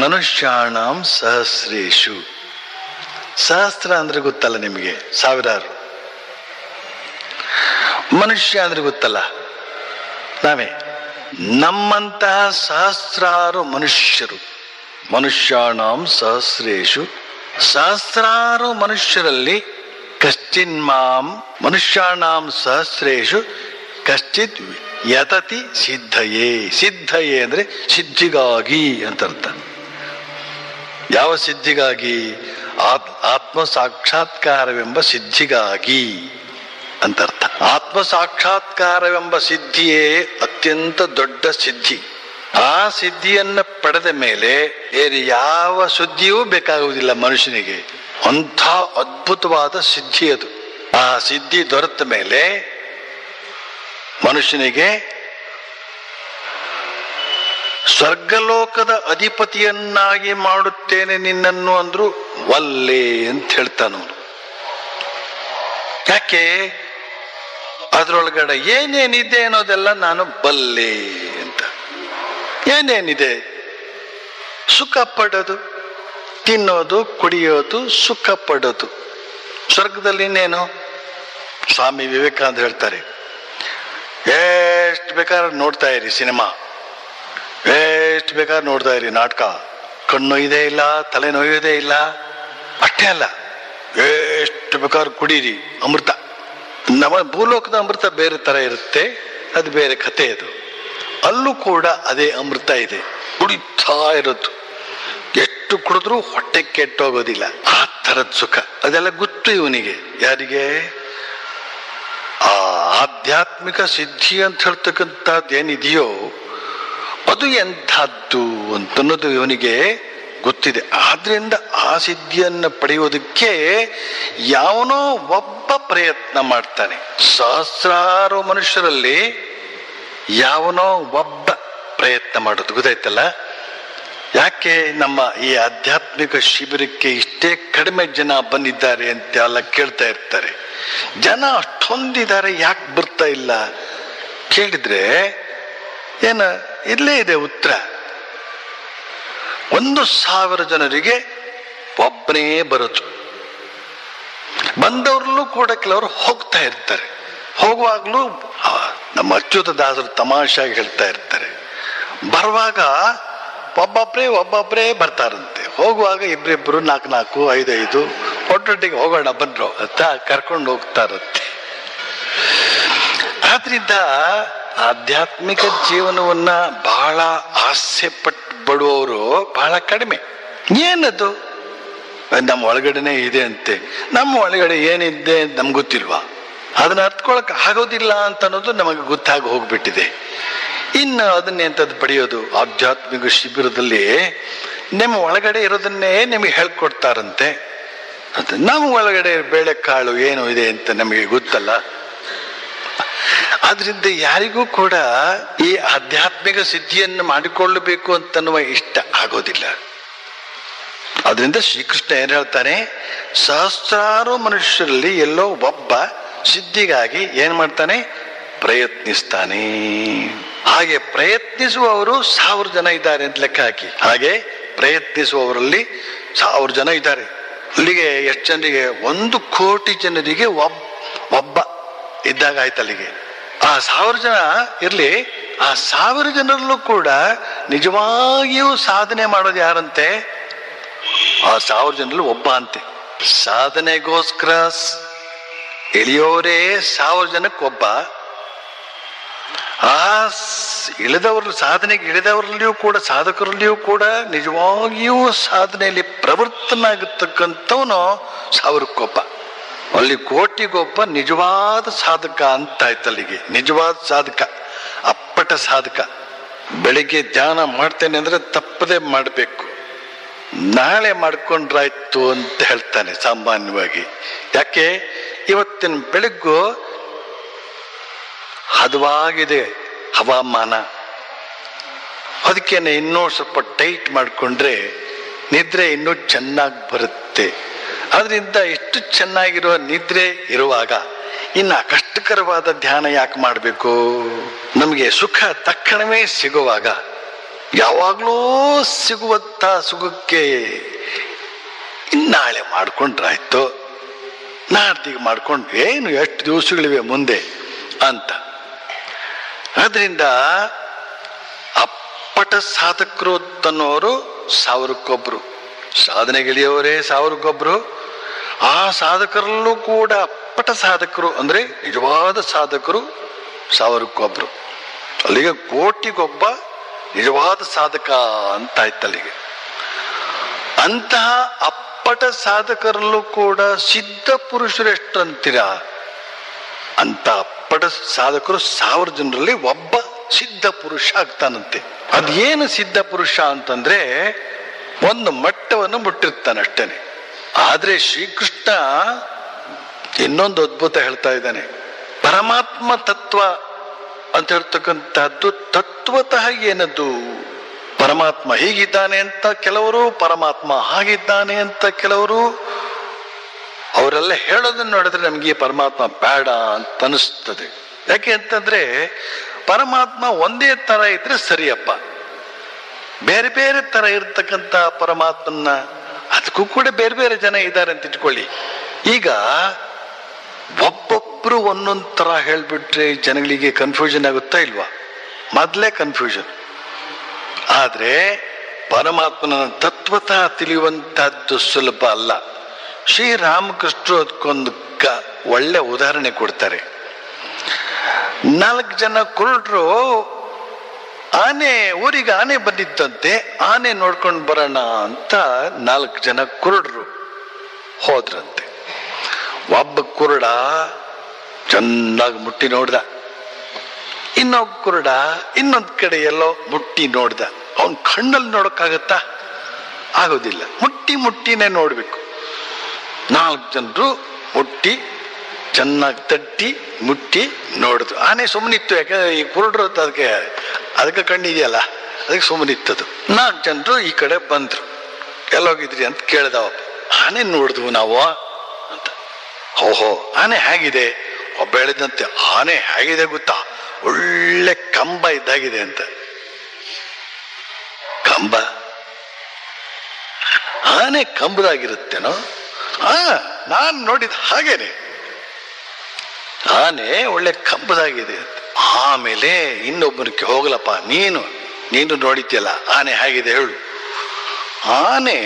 ಮನುಷ್ಯಾಣಂ ಸಹಸ್ರೇಶು. ಸಹಸ್ರ ಅಂದ್ರೆ ಗೊತ್ತಲ್ಲ ನಿಮಗೆ, ಸಾವಿರಾರು. ಮನುಷ್ಯ ಅಂದ್ರೆ ಗೊತ್ತಲ್ಲ, ನಾವೇ. ನಮ್ಮಂತಹ ಸಹಸ್ರಾರು ಮನುಷ್ಯರು. ಮನುಷ್ಯಾಣಂ ಸಹಸ್ರೇಶು, ಸಹಸ್ರಾರು ಮನುಷ್ಯರಲ್ಲಿ ಕಶ್ಚಿನ್ ಮಾಂ, ಮನುಷ್ಯಾಣಂ ಸಹಸ್ರೇಶು ಕಶ್ಚಿತ್ ಯತತಿ ಸಿದ್ಧಯೇ. ಸಿದ್ಧಯೇ ಅಂದ್ರೆ ಸಿದ್ಧಿಗಾಗಿ ಅಂತ ಅರ್ಥ. ಯಾವ ಸಿದ್ಧಿಗಾಗಿ? ಆತ್ಮ ಸಾಕ್ಷಾತ್ಕಾರವೆಂಬ ಸಿದ್ಧಿಗಾಗಿ ಅಂತ ಅರ್ಥ. ಆತ್ಮ ಸಾಕ್ಷಾತ್ಕಾರವೆಂಬ ಸಿದ್ಧಿಯೇ ಅತ್ಯಂತ ದೊಡ್ಡ ಸಿದ್ಧಿ. ಆ ಸಿದ್ಧಿಯನ್ನ ಪಡೆದ ಮೇಲೆ ಬೇರೆ ಯಾವ ಸುದ್ದಿಯೂ ಬೇಕಾಗುವುದಿಲ್ಲ ಮನುಷ್ಯನಿಗೆ. ಅಂಥ ಅದ್ಭುತವಾದ ಸಿದ್ಧಿ ಅದು. ಆ ಸಿದ್ಧಿ ದೊರೆತ ಮೇಲೆ ಮನುಷ್ಯನಿಗೆ ಸ್ವರ್ಗಲೋಕದ ಅಧಿಪತಿಯನ್ನಾಗಿ ಮಾಡುತ್ತೇನೆ ನಿನ್ನನ್ನು ಅಂದ್ರು ವಲ್ಲೆ ಅಂತ ಹೇಳ್ತಾನವನು. ಯಾಕೆ? ಅದರೊಳಗಡೆ ಏನೇನಿದೆ ಅನ್ನೋದೆಲ್ಲ ನಾನು ಬಲ್ಲೆ ಅಂತ. ಏನೇನಿದೆ? ಸುಖ ಪಡೋದು, ತಿನ್ನೋದು, ಕುಡಿಯೋದು, ಸುಖ ಪಡೋದು. ಸ್ವರ್ಗದಲ್ಲಿ ಇನ್ನೇನು? ಸ್ವಾಮಿ ವಿವೇಕಾನಂದ ಹೇಳ್ತಾರೆ, ಎಷ್ಟು ಬೇಕಾದ್ರೆ ನೋಡ್ತಾ ಇರಿ ಸಿನಿಮಾ, ಎಷ್ಟು ಬೇಕಾದ್ರೆ ನೋಡ್ತಾ ಇರಿ ನಾಟಕ, ಕಣ್ಣೊಯ್ಯದೇ ಇಲ್ಲ, ತಲೆ ನೋಯೋದೇ ಇಲ್ಲ. ಅಷ್ಟೇ ಅಲ್ಲ, ಎಷ್ಟು ಬೇಕಾದ್ರೆ ಕುಡೀರಿ ಅಮೃತ. ನಮ್ಮ ಭೂಲೋಕದ ಅಮೃತ ಬೇರೆ ತರ ಇರುತ್ತೆ, ಅದು ಬೇರೆ ಕಥೆ. ಅದು ಅಲ್ಲೂ ಕೂಡ ಅದೇ ಅಮೃತ ಇದೆ, ಕುಡಿತಾ ಇರೋದು. ಎಷ್ಟು ಕುಡಿದ್ರೂ ಹೊಟ್ಟೆ ಕೆಟ್ಟೋಗೋದಿಲ್ಲ, ಆ ಥರದ ಸುಖ. ಅದೆಲ್ಲ ಗೊತ್ತು ಇವನಿಗೆ. ಯಾರಿಗೆ? ಆ ಆಧ್ಯಾತ್ಮಿಕ ಸಿದ್ಧಿ ಅಂತ ಹೇಳ್ತಕ್ಕಂಥದ್ದು ಏನಿದೆಯೋ ಅದು ಎಂಥದ್ದು ಅಂತನ್ನೋದು ಇವನಿಗೆ ಗೊತ್ತಿದೆ. ಆದ್ರಿಂದ ಆ ಸಿದ್ಧಿಯನ್ನು ಪಡೆಯುವುದಕ್ಕೆ ಯಾವನೋ ಒಬ್ಬ ಪ್ರಯತ್ನ ಮಾಡ್ತಾನೆ. ಸಹಸ್ರಾರು ಮನುಷ್ಯರಲ್ಲಿ ಯಾವನೋ ಒಬ್ಬ ಪ್ರಯತ್ನ ಮಾಡೋದು. ಗೊತ್ತಾಯ್ತಲ್ಲ? ಯಾಕೆ ನಮ್ಮ ಈ ಆಧ್ಯಾತ್ಮಿಕ ಶಿಬಿರಕ್ಕೆ ಇಷ್ಟೇ ಕಡಿಮೆ ಜನ ಬಂದಿದ್ದಾರೆ ಅಂತ ಎಲ್ಲ ಕೇಳ್ತಾ ಇರ್ತಾರೆ. ಜನ ಅಷ್ಟೊಂದಿದ್ದಾರೆ, ಯಾಕೆ ಬರ್ತಾ ಇಲ್ಲ ಕೇಳಿದ್ರೆ ಏನ ಇಲ್ಲೇ ಇದೆ ಉತ್ತರ. 1,000 ಜನರಿಗೆ ಒಬ್ಬನೇ ಬರೋದು. ಬಂದವ್ರಲ್ಲೂ ಕೂಡ ಕೆಲವರು ಹೋಗ್ತಾ ಇರ್ತಾರೆ. ಹೋಗುವಾಗ್ಲೂ ನಮ್ಮ ಅಚ್ಯುತ ದಾಸರು ತಮಾಷೆಯಾಗಿ ಹೇಳ್ತಾ ಇರ್ತಾರೆ, ಬರುವಾಗ ಒಬ್ಬೊಬ್ಬರೇ ಬರ್ತಾರಂತೆ, ಹೋಗುವಾಗ ಇಬ್ರಿಬ್ರು, 4-4, 5-5 ಒಟ್ಟೊಟ್ಟಿಗೆ ಹೋಗೋಣ ಬಂದ್ರು ಅಂತ ಕರ್ಕೊಂಡು ಹೋಗ್ತಾರಂತೆ. ಆದ್ರಿಂದ ಆಧ್ಯಾತ್ಮಿಕ ಜೀವನವನ್ನ ಬಹಳ ಆಸೆ ಪಡುವವರು ಬಹಳ ಕಡಿಮೆ. ಏನದು? ನಮ್ಮ ಒಳಗಡೆನೆ ಇದೆ ಅಂತೆ. ನಮ್ಮ ಒಳಗಡೆ ಏನಿದೆ ಅಂತ ನಮ್ಗೆ ಗೊತ್ತಿಲ್ವಾ? ಅದನ್ನ ಅರ್ಥಕೊಳಕ್ ಆಗೋದಿಲ್ಲ ಅಂತ ಅನ್ನೋದು ನಮಗೆ ಗೊತ್ತಾಗಿ ಹೋಗ್ಬಿಟ್ಟಿದೆ. ಇನ್ನು ಅದನ್ನೆಂಥದ್ದು ಪಡೆಯೋದು? ಆಧ್ಯಾತ್ಮಿಕ ಶಿಬಿರದಲ್ಲಿ ನಿಮ್ಮ ಒಳಗಡೆ ಇರೋದನ್ನೇ ನಿಮಗೆ ಹೇಳ್ಕೊಡ್ತಾರಂತೆ. ಅದು ನಮ್ಮ ಒಳಗಡೆ ಬೇಳೆಕಾಳು ಏನು ಇದೆ ಅಂತ ನಮಗೆ ಗೊತ್ತಲ್ಲ. ಆದ್ರಿಂದ ಯಾರಿಗೂ ಕೂಡ ಈ ಆಧ್ಯಾತ್ಮಿಕ ಸಿದ್ಧಿಯನ್ನು ಮಾಡಿಕೊಳ್ಳಬೇಕು ಅಂತನ್ನುವ ಇಷ್ಟ ಆಗೋದಿಲ್ಲ. ಆದ್ರಿಂದ ಶ್ರೀಕೃಷ್ಣ ಏನ್ ಹೇಳ್ತಾನೆ? ಸಹಸ್ರಾರು ಮನುಷ್ಯರಲ್ಲಿ ಎಲ್ಲೋ ಒಬ್ಬ ಸಿದ್ಧಿಗಾಗಿ ಏನ್ ಮಾಡ್ತಾನೆ? ಪ್ರಯತ್ನಿಸ್ತಾನೆ. ಹಾಗೆ ಪ್ರಯತ್ನಿಸುವವರು 1000 ಜನ ಇದ್ದಾರೆ ಅಂತ ಲೆಕ್ಕ ಹಾಕಿ. ಹಾಗೆ ಪ್ರಯತ್ನಿಸುವವರಲ್ಲಿ 1000 ಜನ ಇದ್ದಾರೆ. ಅಲ್ಲಿಗೆ ಎಷ್ಟು ಜನರಿಗೆ? 1 ಕೋಟಿ ಜನರಿಗೆ ಒಬ್ಬ ಇದ್ದಾಗ ಆಯ್ತು. ಅಲ್ಲಿಗೆ ಆ 1000 ಜನ ಇರ್ಲಿ, ಆ 1000 ಜನರಲ್ಲೂ ಕೂಡ ನಿಜವಾಗಿಯೂ ಸಾಧನೆ ಮಾಡೋದು ಯಾರಂತೆ? ಆ 1000 ಜನರಲ್ಲಿ ಒಬ್ಬ ಅಂತೆ. ಸಾಧನೆಗೋಸ್ಕರ ಇಳಿಯೋರೇ 1000 ಜನಕ್ಕೆ ಒಬ್ಬ. ಆ ಸಾಧನೆಗೆ ಇಳಿದವರಲ್ಲಿಯೂ ಕೂಡ, ಸಾಧಕರಲ್ಲಿಯೂ ಕೂಡ ನಿಜವಾಗಿಯೂ ಸಾಧನೆಯಲ್ಲಿ ಪ್ರವೃತ್ತನಾಗತಕ್ಕಂಥವನು 1000ಕ್ಕೊಬ್ಬ. ಅಲ್ಲಿ ಕೋಟಿಗೊಬ್ಬ ನಿಜವಾದ ಸಾಧಕ ಅಂತ ಆಯ್ತು. ಅಲ್ಲಿಗೆ ನಿಜವಾದ ಸಾಧಕ, ಅಪ್ಪಟ ಸಾಧಕ. ಬೆಳಿಗ್ಗೆ ಧ್ಯಾನ ಮಾಡ್ತೇನೆ ಅಂದ್ರೆ ತಪ್ಪದೆ ಮಾಡಬೇಕು, ನಾಳೆ ಮಾಡ್ಕೊಂಡ್ರಾಯ್ತು ಅಂತ ಹೇಳ್ತಾನೆ ಸಾಮಾನ್ಯವಾಗಿ. ಯಾಕೆ? ಇವತ್ತಿನ ಬೆಳಗ್ಗೂ ಹದವಾಗಿದೆ ಹವಾಮಾನ, ಅದಕ್ಕೇನೆ ಇನ್ನೂ ಸ್ವಲ್ಪ ಟೈಟ್ ಮಾಡಿಕೊಂಡ್ರೆ ನಿದ್ರೆ ಇನ್ನೂ ಚೆನ್ನಾಗಿ ಬರುತ್ತೆ. ಆದ್ರಿಂದ ಎಷ್ಟು ಚೆನ್ನಾಗಿರುವ ನಿದ್ರೆ ಇರುವಾಗ ಇನ್ನು ಕಷ್ಟಕರವಾದ ಧ್ಯಾನ ಯಾಕೆ ಮಾಡಬೇಕು? ನಮಗೆ ಸುಖ ತಕ್ಷಣವೇ ಸಿಗುವಾಗ ಯಾವಾಗ್ಲೂ ಸಿಗುವಂತ ಸುಖಕ್ಕೆ ಇನ್ನಾಳೆ ಮಾಡ್ಕೊಂಡ್ರಾಯ್ತು, ನಾಡ್ದಿಗೆ ಮಾಡ್ಕೊಂಡು ಏನು ಎಷ್ಟು ದಿವಸಗಳಿವೆ ಮುಂದೆ ಅಂತ. ಆದ್ರಿಂದ ಅಪ್ಪಟ ಸಾಧಕರು ಅಂತನ್ನೋರು ಸಾವಿರಕ್ಕೊಬ್ರು, ಸಾಧನೆಗಿಳಿಯವರೇ ಸಾವಿರಕ್ಕೊಬ್ರು. ಆ ಸಾಧಕರಲ್ಲೂ ಕೂಡ ಅಪ್ಪಟ ಸಾಧಕರು ಅಂದ್ರೆ ನಿಜವಾದ ಸಾಧಕರು ಸಾವಿರಕ್ಕೊಬ್ರು. ಅಲ್ಲಿಗೆ ಕೋಟಿಗೊಬ್ಬ ನಿಜವಾದ ಸಾಧಕ ಅಂತ ಆಯ್ತಲ್ಲಿಗೆ. ಅಂತಹ ಅಪ್ಪಟ ಸಾಧಕರಲ್ಲೂ ಕೂಡ ಸಿದ್ಧ ಪುರುಷರು ಎಷ್ಟು ಅಂತೀರಾ? ಅಂತ ಅಪ್ಪಟ ಸಾಧಕರು 1000 ಜನರಲ್ಲಿ ಒಬ್ಬ ಸಿದ್ಧ ಪುರುಷ ಆಗ್ತಾನಂತೆ. ಅದೇನು ಸಿದ್ಧ ಪುರುಷ ಅಂತಂದ್ರೆ ಒಂದು ಮಟ್ಟವನ್ನು ಮುಟ್ಟಿರ್ತಾನೆ ಅಷ್ಟೇನೆ. ಆದ್ರೆ ಶ್ರೀಕೃಷ್ಣ ಇನ್ನೊಂದು ಅದ್ಭುತ ಹೇಳ್ತಾ ಇದ್ದಾನೆ. ಪರಮಾತ್ಮ ತತ್ವ ಅಂತ ಹೇಳ್ತಕ್ಕಂಥದ್ದು ತತ್ವತಃ ಏನದು? ಪರಮಾತ್ಮ ಹೀಗಿದ್ದಾನೆ ಅಂತ ಕೆಲವರು, ಪರಮಾತ್ಮ ಹಾಗಿದ್ದಾನೆ ಅಂತ ಕೆಲವರು. ಅವರೆಲ್ಲ ಹೇಳೋದನ್ನ ನೋಡಿದ್ರೆ ನಮ್ಗೆ ಈ ಪರಮಾತ್ಮ ಬೇಡ ಅಂತ ಅನಿಸ್ತದೆ. ಯಾಕೆ ಅಂತಂದ್ರೆ ಪರಮಾತ್ಮ ಒಂದೇ ತರ ಇದ್ರೆ ಸರಿಯಪ್ಪ. ಬೇರೆ ಬೇರೆ ತರ ಇರ್ತಕ್ಕಂಥ ಪರಮಾತ್ಮನ, ಅದಕ್ಕೂ ಕೂಡ ಬೇರೆ ಬೇರೆ ಜನ ಇದ್ದಾರೆ ಅಂತ ಇಟ್ಕೊಳ್ಳಿ. ಈಗ ಒಬ್ಬೊಬ್ರು ಒಂದೊಂದ್ ತರ ಹೇಳ್ಬಿಟ್ರೆ ಜನಗಳಿಗೆ ಕನ್ಫ್ಯೂಷನ್ ಆಗುತ್ತಾ ಇಲ್ವಾ? ಮೊದಲೇ ಕನ್ಫ್ಯೂಷನ್. ಆದ್ರೆ ಪರಮಾತ್ಮನ ತತ್ವತಃ ತಿಳಿಯುವಂತಹದ್ದು ಸುಲಭ ಅಲ್ಲ. ಶ್ರೀರಾಮಕೃಷ್ಣರು ಅದಕ್ಕೊಂದು ಒಳ್ಳೆ ಉದಾಹರಣೆ ಕೊಡ್ತಾರೆ. 4 ಜನ ಕುರುಡರು ಊರಿಗೆ ಆನೆ ಬಂದಿತ್ತಂತೆ. ಆನೆ ನೋಡ್ಕೊಂಡು ಬರೋಣ ಅಂತ 4 ಜನ ಕುರುಡರು ಹೋದ್ರಂತೆ. ಒಬ್ಬ ಕುರುಡ ಚೆನ್ನಾಗಿ ಮುಟ್ಟಿ ನೋಡ್ದ, ಇನ್ನೊಬ್ಬ ಕುರುಡ ಇನ್ನೊಂದ್ ಕಡೆ ಎಲ್ಲೋ ಮುಟ್ಟಿ ನೋಡ್ದ. ಅವನ್ ಕಣ್ಣಲ್ಲಿ ನೋಡಕ್ಕಾಗತ್ತಾ? ಆಗೋದಿಲ್ಲ. ಮುಟ್ಟಿನೇ ನೋಡ್ಬೇಕು. 4 ಜನರು ಮುಟ್ಟಿ ಚೆನ್ನಾಗಿ ತಟ್ಟಿ ಮುಟ್ಟಿ ನೋಡಿದ್ರು. ಆನೆ ಸುಮ್ಮನಿತ್ತು. ಯಾಕಂದ್ರೆ ಈ ಕುರುಡ್ರು ಅದಕ್ಕೆ ಕಣ್ಣಿದೆಯಲ್ಲ, ಅದಕ್ಕೆ ಸುಮ್ಮನಿತ್ತದು. 4 ಜನರು ಈ ಕಡೆ ಬಂದ್ರು. ಎಲ್ಲೋಗಿದ್ರಿ ಅಂತ ಕೇಳ್ದವ. ಆನೆ ನೋಡಿದ್ವು ನಾವು ಅಂತ. ಓಹೋ, ಆನೆ ಹೇಗಿದೆ? ಒಬ್ಬ ಹೇಳಿದಂತೆ, ಆನೆ ಹೇಗಿದೆ ಗೊತ್ತಾ? ಒಳ್ಳೆ ಕಂಬ ಇದ್ದಾಗಿದೆ ಅಂತ. ಕಂಬ? ಆನೆ ಕಂಬದಾಗಿರುತ್ತೇನೋ? ನಾನ್ ನೋಡಿದ ಹಾಗೇನೆ, ಆನೆ ಒಳ್ಳೆ ಕಂಬದಾಗಿದೆ ಅಂತ. ಆಮೇಲೆ ಇನ್ನೊಬ್ಬನಿಗೆ, ಹೋಗ್ಲಪ್ಪ ನೀನು ನೋಡಿದ್ಯಲ್ಲ ಆನೆ ಹೇಗಿದೆ ಹೇಳು. ಆನೆ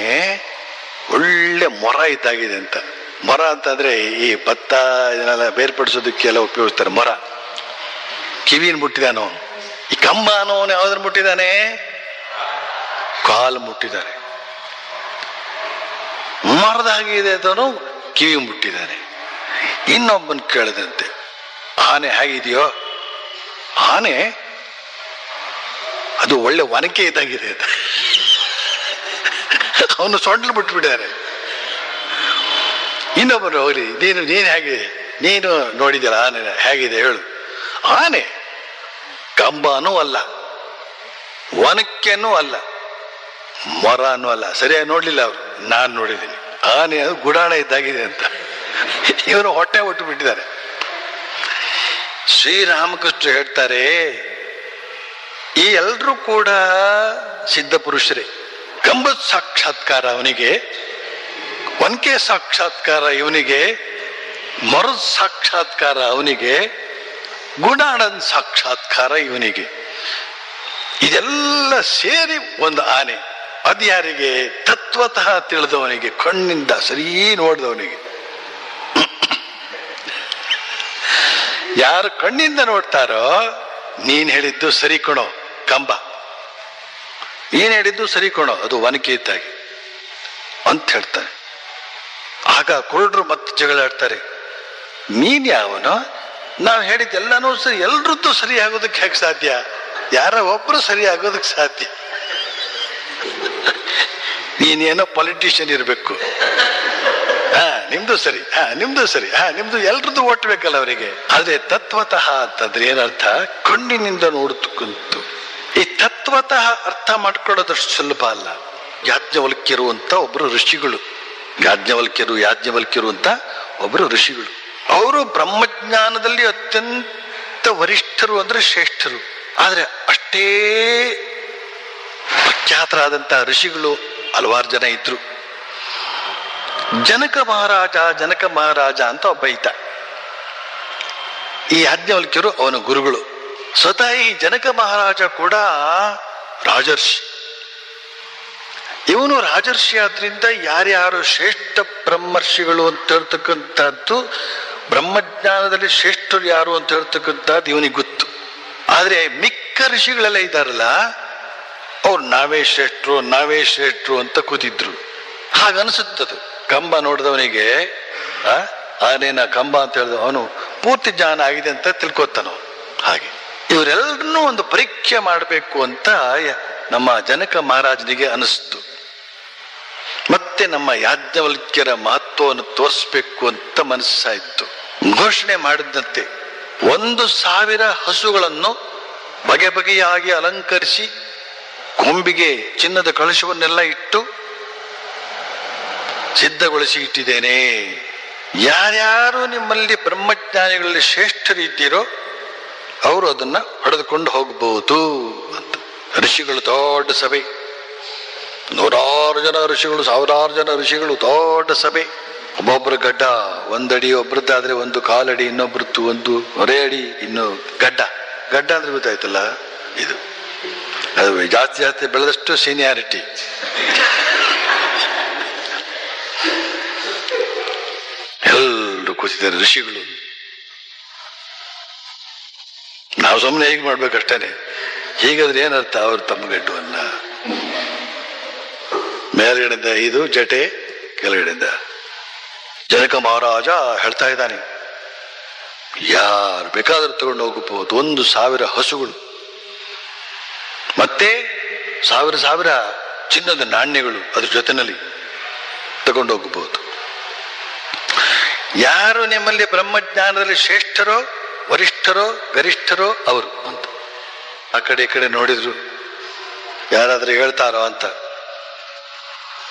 ಒಳ್ಳೆ ಮೊರ ಇದ್ದಾಗಿದೆ ಅಂತ. ಮೊರ ಅಂತಂದ್ರೆ ಈ ಭತ್ತ ಇದನ್ನೆಲ್ಲ ಬೇರ್ಪಡಿಸೋದಕ್ಕೆಲ್ಲ ಉಪಯೋಗಿಸ್ತಾರೆ. ಮೊರ ಕಿವಿನ ಮುಟ್ಟಿದಾನೋ? ಈ ಕಂಬ ಅನ್ನೋನು ಯಾವ್ದ್ರ ಮುಟ್ಟಿದಾನೆ? ಕಾಲು ಮುಟ್ಟಿದ್ದಾನೆ. ಮರದಾಗಿದೆ ಅದನು ಕಿವಿ ಮುಟ್ಟಿದ್ದಾನೆ. ಇನ್ನೊಬ್ಬನ್ ಕೇಳಿದಂತೆ, ಆನೆ ಹೇಗಿದೆಯೋ? ಆನೆ ಅದು ಒಳ್ಳೆ ಒನಕೆ ಇದ್ದಾಗಿದೆ ಅಂತ. ಅವನು ಸೊಂಡ್ಲು ಬಿಟ್ಬಿಟ್ಟಿದ್ದಾರೆ. ಇನ್ನೊಬ್ಬರು, ಹೋಗ್ಲಿ ನೀನು ಹೇಗಿದೆ, ನೀನು ನೋಡಿದ್ಯಲ್ಲ ಆನೆ ಹೇಗಿದೆ ಹೇಳು. ಆನೆ ಕಂಬನೂ ಅಲ್ಲ, ಒನಕೆನೂ ಅಲ್ಲ, ಮೊರನೂ ಅಲ್ಲ. ಸರಿಯಾಗಿ ನೋಡ್ಲಿಲ್ಲ ಅವರು. ನಾನು ನೋಡಿದ್ದೀನಿ. ಆನೆ ಅದು ಗುಡಾಣ ಇದ್ದಾಗಿದೆ ಅಂತ. ಇವರು ಹೊಟ್ಟೆ ಹೊಟ್ಟು ಬಿಟ್ಟಿದ್ದಾರೆ. ಶ್ರೀರಾಮಕೃಷ್ಣ ಹೇಳ್ತಾರೆ, ಈ ಎಲ್ರೂ ಕೂಡ ಸಿದ್ಧ ಪುರುಷರೇ. ಕಂಬದ ಸಾಕ್ಷಾತ್ಕಾರ ಅವನಿಗೆ, ಒನಕೆ ಸಾಕ್ಷಾತ್ಕಾರ ಇವನಿಗೆ, ಮೊರದ ಸಾಕ್ಷಾತ್ಕಾರ ಅವನಿಗೆ, ಗುಡಾಣದ ಸಾಕ್ಷಾತ್ಕಾರ ಇವನಿಗೆ. ಇದೆಲ್ಲ ಸೇರಿ ಒಂದು ಆನೆ. ಅದು ಯಾರಿಗೆ? ತತ್ವತಃ ತಿಳಿದವನಿಗೆ, ಕಣ್ಣಿಂದ ಸರಿ ನೋಡಿದವನಿಗೆ. ಯಾರು ಕಣ್ಣಿಂದ ನೋಡ್ತಾರೋ, ನೀನ್ ಹೇಳಿದ್ದು ಸರಿ ಕಣೋ ಕಂಬ, ನೀನ್ ಹೇಳಿದ್ದು ಸರಿ ಕಣೋ ಅದು ಒನಕೆ ಇದ್ದಾಗೆ ಅಂತ ಹೇಳ್ತಾರೆ. ಆಗ ಕುರುಡರು ಮತ್ತೆ ಜಗಳಾಡ್ತಾರೆ. ನೀನ್ ಯಾವನೋ? ನಾವು ಹೇಳಿದ್ದೆಲ್ಲನೂ ಸರಿ, ಎಲ್ರದ್ದು ಸರಿ ಆಗೋದಕ್ಕೆ ಹೇಗೆ ಸಾಧ್ಯ? ಯಾರ ಒಬ್ರು ಸರಿ ಆಗೋದಕ್ಕೆ ಸಾಧ್ಯ? ನೀನೇನೋ ಪೊಲಿಟಿಷಿಯನ್ ಇರ್ಬೇಕು. ನಿಮ್ದು ಸರಿ, ನಿಮ್ದು ಸರಿ, ನಿಮ್ದು ಎಲ್ರದ್ದು ಓಟ್ಬೇಕಲ್ಲ ಅವರಿಗೆ. ಆದ್ರೆ ತತ್ವತಃ ಅಂತಂದ್ರೆ ಏನರ್ಥ? ಕಣ್ಣಿನಿಂದ ನೋಡ್ತಕ್ಕಂತು. ಈ ತತ್ವತಃ ಅರ್ಥ ಮಾಡ್ಕೊಳ್ಳೋದಷ್ಟು ಸುಲಭ ಅಲ್ಲ. ಯಾಜ್ಞವಲ್ಕ್ಯರು ಅಂತ ಒಬ್ರು ಋಷಿಗಳು, ಯಾಜ್ಞವಲ್ಕ್ಯರು ಅಂತ ಒಬ್ರು ಋಷಿಗಳು. ಅವರು ಬ್ರಹ್ಮಜ್ಞಾನದಲ್ಲಿ ಅತ್ಯಂತ ವರಿಷ್ಠರು ಅಂದ್ರೆ ಶ್ರೇಷ್ಠರು. ಆದ್ರೆ ಅಷ್ಟೇ ಖ್ಯಾತರಾದಂಥ ಋಷಿಗಳು ಹಲವಾರು ಜನ ಇದ್ರು. ಜನಕ ಮಹಾರಾಜ ಅಂತ ಒಬ್ಬ ಇದ್ದ. ಈ ಯಾಜ್ಞವಲ್ಕ್ಯರು ಅವನ ಗುರುಗಳು. ಸ್ವತಃ ಈ ಜನಕ ಮಹಾರಾಜ ಕೂಡ ರಾಜರ್ಷಿ. ಇವನು ರಾಜರ್ಷಿ ಆದ್ರಿಂದ ಯಾರ್ಯಾರು ಶ್ರೇಷ್ಠ ಬ್ರಹ್ಮರ್ಷಿಗಳು ಅಂತ ಹೇಳ್ತಕ್ಕಂಥದ್ದು, ಬ್ರಹ್ಮಜ್ಞಾನದಲ್ಲಿ ಶ್ರೇಷ್ಠರು ಯಾರು ಅಂತ ಹೇಳ್ತಕ್ಕಂಥದ್ದು ಇವನಿಗೆ ಗೊತ್ತು. ಆದ್ರೆ ಮಿಕ್ಕ ಋಷಿಗಳೆಲ್ಲ ಇದ್ದಾರಲ್ಲ, ಅವ್ರು ನಾವೇ ಶ್ರೇಷ್ಠರು ಅಂತ ಕೂತಿದ್ರು. ಹಾಗನ್ಸುತ್ತದು. ಕಂಬ ನೋಡಿದವನಿಗೆ ಆನೇನ ಕಂಬ ಅಂತ ಹೇಳಿದ ಅವನು ಪೂರ್ತಿ ಜ್ಞಾನ ಆಗಿದೆ ಅಂತ ತಿಳ್ಕೊತಾನ. ಹಾಗೆ ಇವರೆಲ್ಲರನ್ನೂ ಒಂದು ಪರೀಕ್ಷೆ ಮಾಡಬೇಕು ಅಂತ ನಮ್ಮ ಜನಕ ಮಹಾರಾಜನಿಗೆ ಅನಿಸ್ತು. ಮತ್ತೆ ನಮ್ಮ ಯಾಜ್ಞವಲ್ಕ್ಯರ ಮಹತ್ವವನ್ನು ತೋರಿಸ್ಬೇಕು ಅಂತ ಮನಸ್ಸಾಯಿತು. ಘೋಷಣೆ ಮಾಡಿದಂತೆ 1,000 ಹಸುಗಳನ್ನು ಬಗೆ ಬಗೆಯಾಗಿ ಅಲಂಕರಿಸಿ ಕೊಂಬಿಗೆ ಚಿನ್ನದ ಕಳಶವನ್ನೆಲ್ಲ ಇಟ್ಟು ಸಿದ್ಧಗೊಳಿಸಿ ಇಟ್ಟಿದ್ದೇನೆ. ಯಾರ್ಯಾರು ನಿಮ್ಮಲ್ಲಿ ಬ್ರಹ್ಮಜ್ಞಾನಿಗಳಲ್ಲಿ ಶ್ರೇಷ್ಠರಿದ್ದೀರೋ ಅವರು ಅದನ್ನ ಹೊಡೆದುಕೊಂಡು ಹೋಗಬಹುದು ಅಂತ. ಋಷಿಗಳು ದೊಡ್ಡ ಸಭೆ, 100 ಜನ ಋಷಿಗಳು, 1000 ಜನ ಋಷಿಗಳು, ದೊಡ್ಡ ಸಭೆ. ಒಬ್ಬೊಬ್ಬರ ಗಡ್ಡ 1 ಅಡಿ, ಒಬ್ರದ್ದಾದ್ರೆ 1 ಕಾಲಡಿ, ಇನ್ನೊಬ್ರದ್ದು 1 ಅಡಿ, ಇನ್ನು ಗಡ್ಡ ಅಂದ್ರೆ ಗೊತ್ತಾಯ್ತಲ್ಲ, ಇದು ಅದು ಜಾಸ್ತಿ ಬೆಳೆದಷ್ಟು ಸೀನಿಯಾರಿಟಿ. ಎಲ್ಲರೂ ಕೂತಿದ್ದಾರೆ ಋಷಿಗಳು. ನಾವು ಸುಮ್ಮನೆ ಹೇಗೆ ಮಾಡ್ಬೇಕಷ್ಟೇನೆ. ಹೀಗಾದ್ರೆ ಏನರ್ಥ? ಅವರು ತಮ್ಮ ಗಡ್ಡವನ್ನ ಮೇಲ್ಗಡೆಯಿಂದ ಇದು ಜಟೆ, ಕೆಳಗಡೆಯಿಂದ. ಜನಕ ಮಹಾರಾಜ ಹೇಳ್ತಾ ಇದ್ದಾನೆ, ಯಾರು ಬೇಕಾದ್ರೂ ತಗೊಂಡು ಹೋಗಬಹುದು. 1,000 ಹಸುಗಳು, ಮತ್ತೆ 1,000 ಚಿನ್ನದ ನಾಣ್ಯಗಳು ಅದ್ರ ಜೊತೆನಲ್ಲಿ ತಗೊಂಡು ಹೋಗಬಹುದು. ಯಾರು ನಿಮ್ಮಲ್ಲಿ ಬ್ರಹ್ಮಜ್ಞಾನದಲ್ಲಿ ಶ್ರೇಷ್ಠರೋ, ವರಿಷ್ಠರೋ, ಗರಿಷ್ಠರೋ ಅವರು ಅಂತ. ಆ ಕಡೆ ಈ ಕಡೆ ನೋಡಿದ್ರು, ಯಾರಾದ್ರೂ ಹೇಳ್ತಾರೋ ಅಂತ.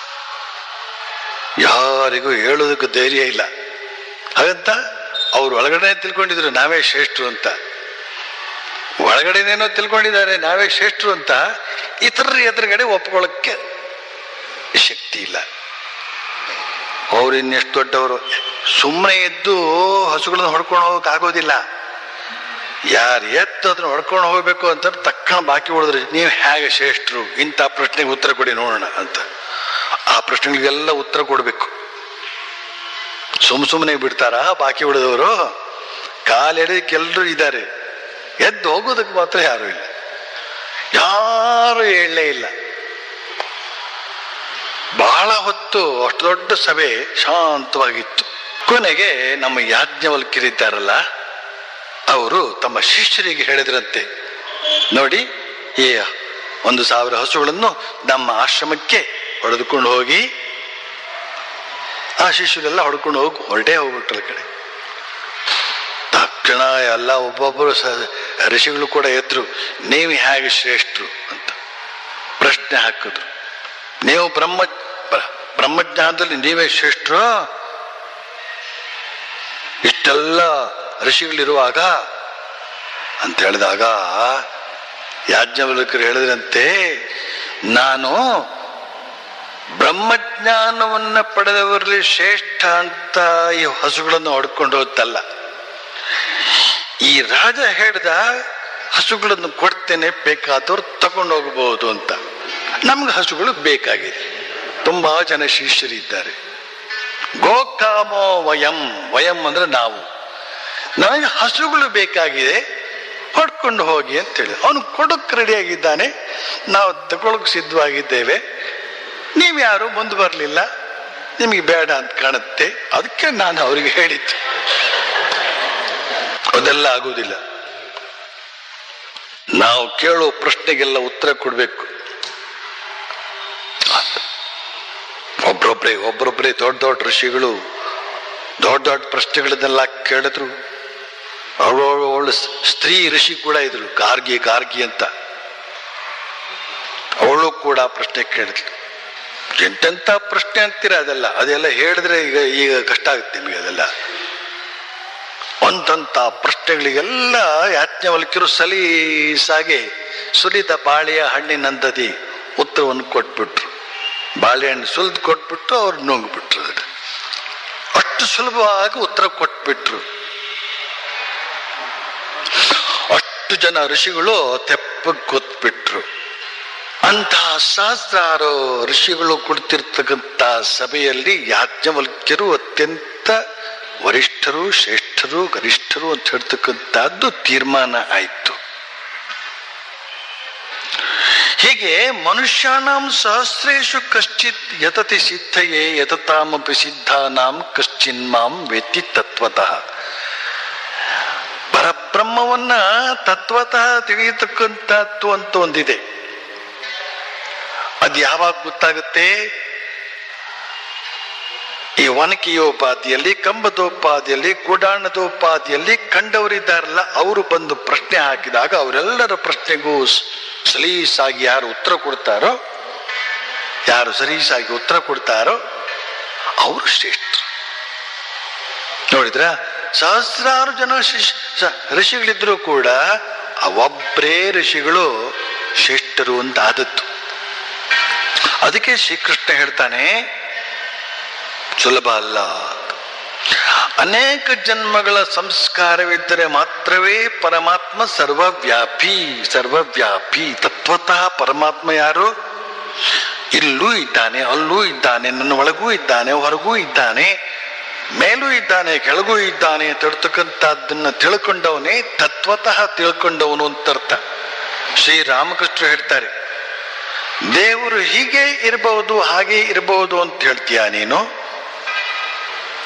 ಯಾರಿಗೂ ಹೇಳೋದಕ್ಕೂ ಧೈರ್ಯ ಇಲ್ಲ. ಹಾಗಂತ ಅವ್ರು ಒಳಗಡೆ ತಿಳ್ಕೊಂಡಿದ್ರು ನಾವೇ ಶ್ರೇಷ್ಠರು ಅಂತ. ಒಳಗಡೆನೇನೋ ತಿಳ್ಕೊಂಡಿದ್ದಾರೆ ನಾವೇ ಶ್ರೇಷ್ಠರು ಅಂತ. ಇತರರ ಎದುರುಗಡೆ ಒಪ್ಕೊಳ್ಳೋಕ್ಕೆ ಶಕ್ತಿ ಇಲ್ಲ. ಅವ್ರು ಇನ್ನೆಷ್ಟು ದೊಡ್ಡವರು. ಸುಮ್ಮನೆ ಎದ್ದು ಹಸುಗಳನ್ನ ಹೊಡ್ಕೊಂಡು ಹೋಗಕ್ ಆಗೋದಿಲ್ಲ. ಯಾರು ಎತ್ತು ಅದನ್ನ ಹೊಡ್ಕೊಂಡು ಹೋಗ್ಬೇಕು ಅಂತ ತಕ್ಷಣ ಬಾಕಿ ಹೊಡೆದ್ರಿ, ನೀವು ಹೇಗೆ ಶ್ರೇಷ್ಠರು, ಇಂಥ ಪ್ರಶ್ನೆಗೆ ಉತ್ತರ ಕೊಡಿ ನೋಡೋಣ ಅಂತ. ಆ ಪ್ರಶ್ನೆಗಳಿಗೆಲ್ಲ ಉತ್ತರ ಕೊಡ್ಬೇಕು. ಸುಮ್ಮನೆ ಬಿಡ್ತಾರ ಬಾಕಿ ಹೊಡೆದವರು? ಕಾಲೆಡಕ್ಕೆ ಎಲ್ಲರೂ ಇದ್ದಾರೆ, ಎದ್ದು ಹೋಗೋದಕ್ಕೆ ಮಾತ್ರ ಯಾರು ಇಲ್ಲ. ಯಾರು ಹೇಳಲೇ ಇಲ್ಲ. ಬಹಳ ಹೊತ್ತು ಅಷ್ಟು ದೊಡ್ಡ ಸಭೆ ಶಾಂತವಾಗಿತ್ತು. ಕೊನೆಗೆ ನಮ್ಮ ಯಾಜ್ಞವಲ್ಕ್ಯರಿದ್ದಾರಲ್ಲ, ಅವರು ತಮ್ಮ ಶಿಷ್ಯರಿಗೆ ಹೇಳಿದ್ರಂತೆ, ನೋಡಿ ಈ 1,000 ಹಸುಗಳನ್ನು ನಮ್ಮ ಆಶ್ರಮಕ್ಕೆ ಹೊಡೆದುಕೊಂಡು ಹೋಗಿ. ಆ ಶಿಷ್ಯರೆಲ್ಲ ಹೊಡ್ಕೊಂಡು ಹೊರಟೇ ಹೋಗ್ಬಿಟ್ರ ಕಡೆ. ತಕ್ಷಣ ಎಲ್ಲ ಒಬ್ಬೊಬ್ಬರು ಋಷಿಗಳು ಕೂಡ ಎದ್ರು, ನೀವು ಹೇಗೆ ಶ್ರೇಷ್ಠರು ಅಂತ ಪ್ರಶ್ನೆ ಹಾಕಿದ್ರು. ನೀವು ಬ್ರಹ್ಮಜ್ಞಾನದಲ್ಲಿ ನೀವೇ ಶ್ರೇಷ್ಠರು? ಇಷ್ಟೆಲ್ಲ ಋಷಿಗಳಿರುವಾಗ ಅಂತ ಹೇಳಿದಾಗ ಯಾಜ್ಞವಲ್ಕ್ಯರು ಹೇಳಿದ್ರಂತೆ, ನಾನು ಬ್ರಹ್ಮಜ್ಞಾನವನ್ನ ಪಡೆದವರಲ್ಲಿ ಶ್ರೇಷ್ಠ ಅಂತ ಈ ಹಸುಗಳನ್ನು ಹೊಡ್ಕೊಂಡು ಹೋಗ್ತಲ್ಲ. ಈ ರಾಜ ಹೇಳ್ದ ಹಸುಗಳನ್ನು ಕೊಡ್ತೇನೆ, ಬೇಕಾದವ್ರು ತಗೊಂಡು ಹೋಗಬಹುದು ಅಂತ. ನಮ್ಗೆ ಹಸುಗಳು ಬೇಕಾಗಿದೆ. ತುಂಬಾ ಜನ ಶಿಷ್ಯರಿದ್ದಾರೆ. ಗೋಕಾಮೋ ವಯಂ ಅಂದ್ರೆ ನಾವು. ನನಗೆ ಹಸುಗಳು ಬೇಕಾಗಿದೆ, ಹೊಡ್ಕೊಂಡು ಹೋಗಿ ಅಂತೇಳಿ ಅವನು ಕೊಡೋಕ್ ರೆಡಿಯಾಗಿದ್ದಾನೆ. ನಾವು ತಗೊಳಕ್ ಸಿದ್ಧವಾಗಿದ್ದೇವೆ. ನೀವ್ಯಾರು ಮುಂದೆ ಬರಲಿಲ್ಲ, ನಿಮಗೆ ಬೇಡ ಅಂತ ಕಾಣುತ್ತೆ. ಅದಕ್ಕೆ ನಾನು ಅವರಿಗೆ ಹೇಳಿದ್ದು. ಅದೆಲ್ಲ ಆಗುವುದಿಲ್ಲ. ನಾವು ಕೇಳೋ ಪ್ರಶ್ನೆಗೆಲ್ಲ ಉತ್ತರ ಕೊಡ್ಬೇಕು. ಒಬ್ಬರೊಬ್ಬರೇ ದೊಡ್ಡ ಋಷಿಗಳು ದೊಡ್ಡ ಪ್ರಶ್ನೆಗಳನ್ನೆಲ್ಲ ಕೇಳಿದ್ರು. ಅವಳು ಸ್ತ್ರೀ ಋಷಿ ಕೂಡ ಇದ್ರು, ಗಾರ್ಗಿ ಅಂತ. ಅವಳು ಕೂಡ ಪ್ರಶ್ನೆ ಕೇಳಿದ್ಲು. ಎಂತೆಂಥ ಪ್ರಶ್ನೆ ಅಂತೀರ ಅದೆಲ್ಲ ಹೇಳಿದ್ರೆ ಈಗ ಕಷ್ಟ ಆಗುತ್ತೆ ನಿಮಗೆ. ಅದೆಲ್ಲ ಒಂದಂತ ಪ್ರಶ್ನೆಗಳಿಗೆಲ್ಲ ಯಾಜ್ಞವಲ್ಕ್ಯರು ಸಲೀಸಾಗಿ ಸುಲಿದ ಬಾಳೆಯ ಹಣ್ಣಿನಂದದಿ ಉತ್ತರವನ್ನು ಕೊಟ್ಬಿಟ್ರು. ಬಾಳೆಹಣ್ಣು ಸುಲಿದು ಕೊಟ್ಬಿಟ್ಟು ಅವ್ರು ನುಂಗ್ಬಿಟ್ರು. ಅಷ್ಟು ಸುಲಭವಾಗಿ ಉತ್ತರ ಕೊಟ್ಬಿಟ್ರು. ಅಷ್ಟು ಜನ ಋಷಿಗಳು ತೆಪ್ಪಗೆ ಕೂತ್ಬಿಟ್ರು. ಅಂತಹ ಸಹಸ್ರಾರು ಋಷಿಗಳು ಕುಳಿತಿರ್ತಕ್ಕಂಥ ಸಭೆಯಲ್ಲಿ ಯಾಜ್ಞವಲ್ಕ್ಯರು ಅತ್ಯಂತ ವರಿಷ್ಠರು, ಶ್ರೇಷ್ಠರು, ಗರಿಷ್ಠರು ಅಂತ ಹೇಳ್ತಕ್ಕಂಥದ್ದು ತೀರ್ಮಾನ ಆಯಿತು. ಹೀಗೆ ಮನುಷ್ಯಾನಾಂ ಸಹಸ್ರೇಶು ಕಶ್ಚಿತ್ ಯತತಿ ಸಿದ್ಧಯೇ ಯತತಾಮಪಿ ಸಿದ್ಧಾನಾಂ ಕಶ್ಚಿನ್ಮಾಂ ವೇತ್ತಿ ತತ್ವತಃ. ಪರಬ್ರಹ್ಮವನ್ನ ತತ್ವತಃ ತಿಳಿಯತಕ್ಕಂಥದ್ದು ಅಂತ ಒಂದಿದೆ. ಅದು ಯಾವಾಗ ಗೊತ್ತಾಗುತ್ತೆ? ಈ ಒನಕೆಯೋಪಾದಿಯಲ್ಲಿ, ಕಂಬದೋಪಾದಿಯಲ್ಲಿ, ಗುಡಾಣದೋಪಾದಿಯಲ್ಲಿ ಕಂಡವರಿದ್ದಾರಲ್ಲ, ಅವರು ಬಂದು ಪ್ರಶ್ನೆ ಹಾಕಿದಾಗ ಅವರೆಲ್ಲರ ಪ್ರಶ್ನೆಗೂ ಸಲೀಸಾಗಿ ಯಾರು ಉತ್ತರ ಕೊಡ್ತಾರೋ, ಯಾರು ಸಲೀಸಾಗಿ ಉತ್ತರ ಕೊಡ್ತಾರೋ ಅವರು ಶ್ರೇಷ್ಠರು. ನೋಡಿದ್ರ, ಸಹಸ್ರಾರು ಜನ ಋಷಿಗಳಿದ್ರು ಕೂಡ ಒಬ್ಬರೇ ಋಷಿಗಳು ಶ್ರೇಷ್ಠರು ಅಂತ ಆದದ್ದು. ಅದಕ್ಕೆ ಶ್ರೀಕೃಷ್ಣ ಹೇಳ್ತಾನೆ, ಸುಲಭ ಅಲ್ಲ. ಅನೇಕ ಜನ್ಮಗಳ ಸಂಸ್ಕಾರವಿದ್ದರೆ ಮಾತ್ರವೇ ಪರಮಾತ್ಮ ಸರ್ವವ್ಯಾಪಿ. ಸರ್ವವ್ಯಾಪಿ ತತ್ವತಃ ಪರಮಾತ್ಮ ಯಾರು? ಇಲ್ಲೂ ಇದ್ದಾನೆ, ಅಲ್ಲೂ ಇದ್ದಾನೆ, ನನ್ನ ಒಳಗೂ ಇದ್ದಾನೆ, ಹೊರಗೂ ಇದ್ದಾನೆ, ಮೇಲೂ ಇದ್ದಾನೆ, ಕೆಳಗೂ ಇದ್ದಾನೆ ಅಂತ ಹೇಳ್ತಕ್ಕಂಥದ್ದನ್ನ ತಿಳ್ಕೊಂಡವನೇ ತತ್ವತಃ ತಿಳ್ಕೊಂಡವನು ಅಂತ ಅರ್ಥ. ಶ್ರೀರಾಮಕೃಷ್ಣ ಹೇಳ್ತಾರೆ, ದೇವರು ಹೀಗೆ ಇರಬಹುದು, ಹಾಗೆ ಇರಬಹುದು ಅಂತ ಹೇಳ್ತೀಯ ನೀನು?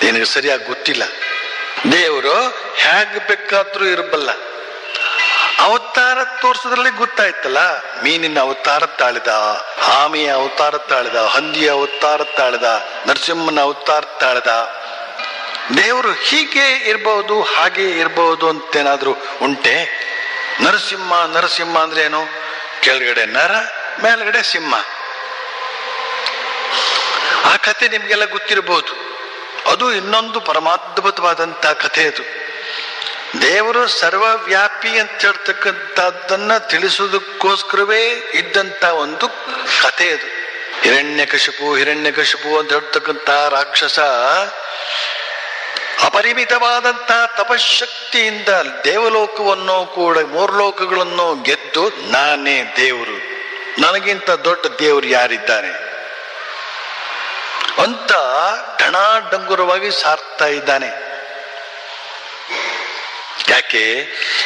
ನಿನಗೆ ಸರಿಯಾಗಿ ಗೊತ್ತಿಲ್ಲ. ದೇವರು ಹೇಗೆ ಬೇಕಾದ್ರೂ ಇರಬಲ್ಲ. ಅವತಾರ ತೋರಿಸೋದ್ರಲ್ಲಿ ಗೊತ್ತಾಯ್ತಲ್ಲ. ಮೀನಿನ ಅವತಾರ ತಾಳಿದ, ಆಮೆಯ ಅವತಾರ ತಾಳಿದ, ಹಂದಿಯ ಅವತಾರ ತಾಳಿದ, ನರಸಿಂಹನ ಅವತಾರ ತಾಳಿದ. ದೇವರು ಹೀಗೆ ಇರಬಹುದು, ಹಾಗೆ ಇರಬಹುದು ಅಂತೇನಾದ್ರೂ ಉಂಟೆ? ನರಸಿಂಹ ನರಸಿಂಹ ಅಂದ್ರೆ ಏನು? ಕೆಳಗಡೆ ನರ, ಮೇಲ್ಗಡೆ ಸಿಂಹ. ಆ ಕಥೆ ನಿಮ್ಗೆಲ್ಲ ಗೊತ್ತಿರಬಹುದು. ಅದು ಇನ್ನೊಂದು ಪರಮಾದ್ಭುತವಾದಂತಹ ಕಥೆ. ಅದು ದೇವರು ಸರ್ವವ್ಯಾಪಿ ಅಂತ ಹೇಳ್ತಕ್ಕಂಥದ್ದನ್ನ ತಿಳಿಸೋದಕ್ಕೋಸ್ಕರವೇ ಇದ್ದಂತ ಒಂದು ಕಥೆ ಅದು. ಹಿರಣ್ಯಕಶಿಪು ಅಂತ ಹೇಳ್ತಕ್ಕಂಥ ರಾಕ್ಷಸ ಅಪರಿಮಿತವಾದಂತಹ ತಪಶಕ್ತಿಯಿಂದ ದೇವಲೋಕವನ್ನು ಕೂಡ, ಮೂರು ಲೋಕಗಳನ್ನು ಗೆದ್ದು ನಾನೇ ದೇವರು, ನನಗಿಂತ ದೊಡ್ಡ ದೇವರು ಯಾರಿದ್ದಾರೆ ಅಂತ ಢಣಾಢಂಗುರವಾಗಿ ಸಾರ್ತಾ ಇದ್ದಾನೆ. ಯಾಕೆ?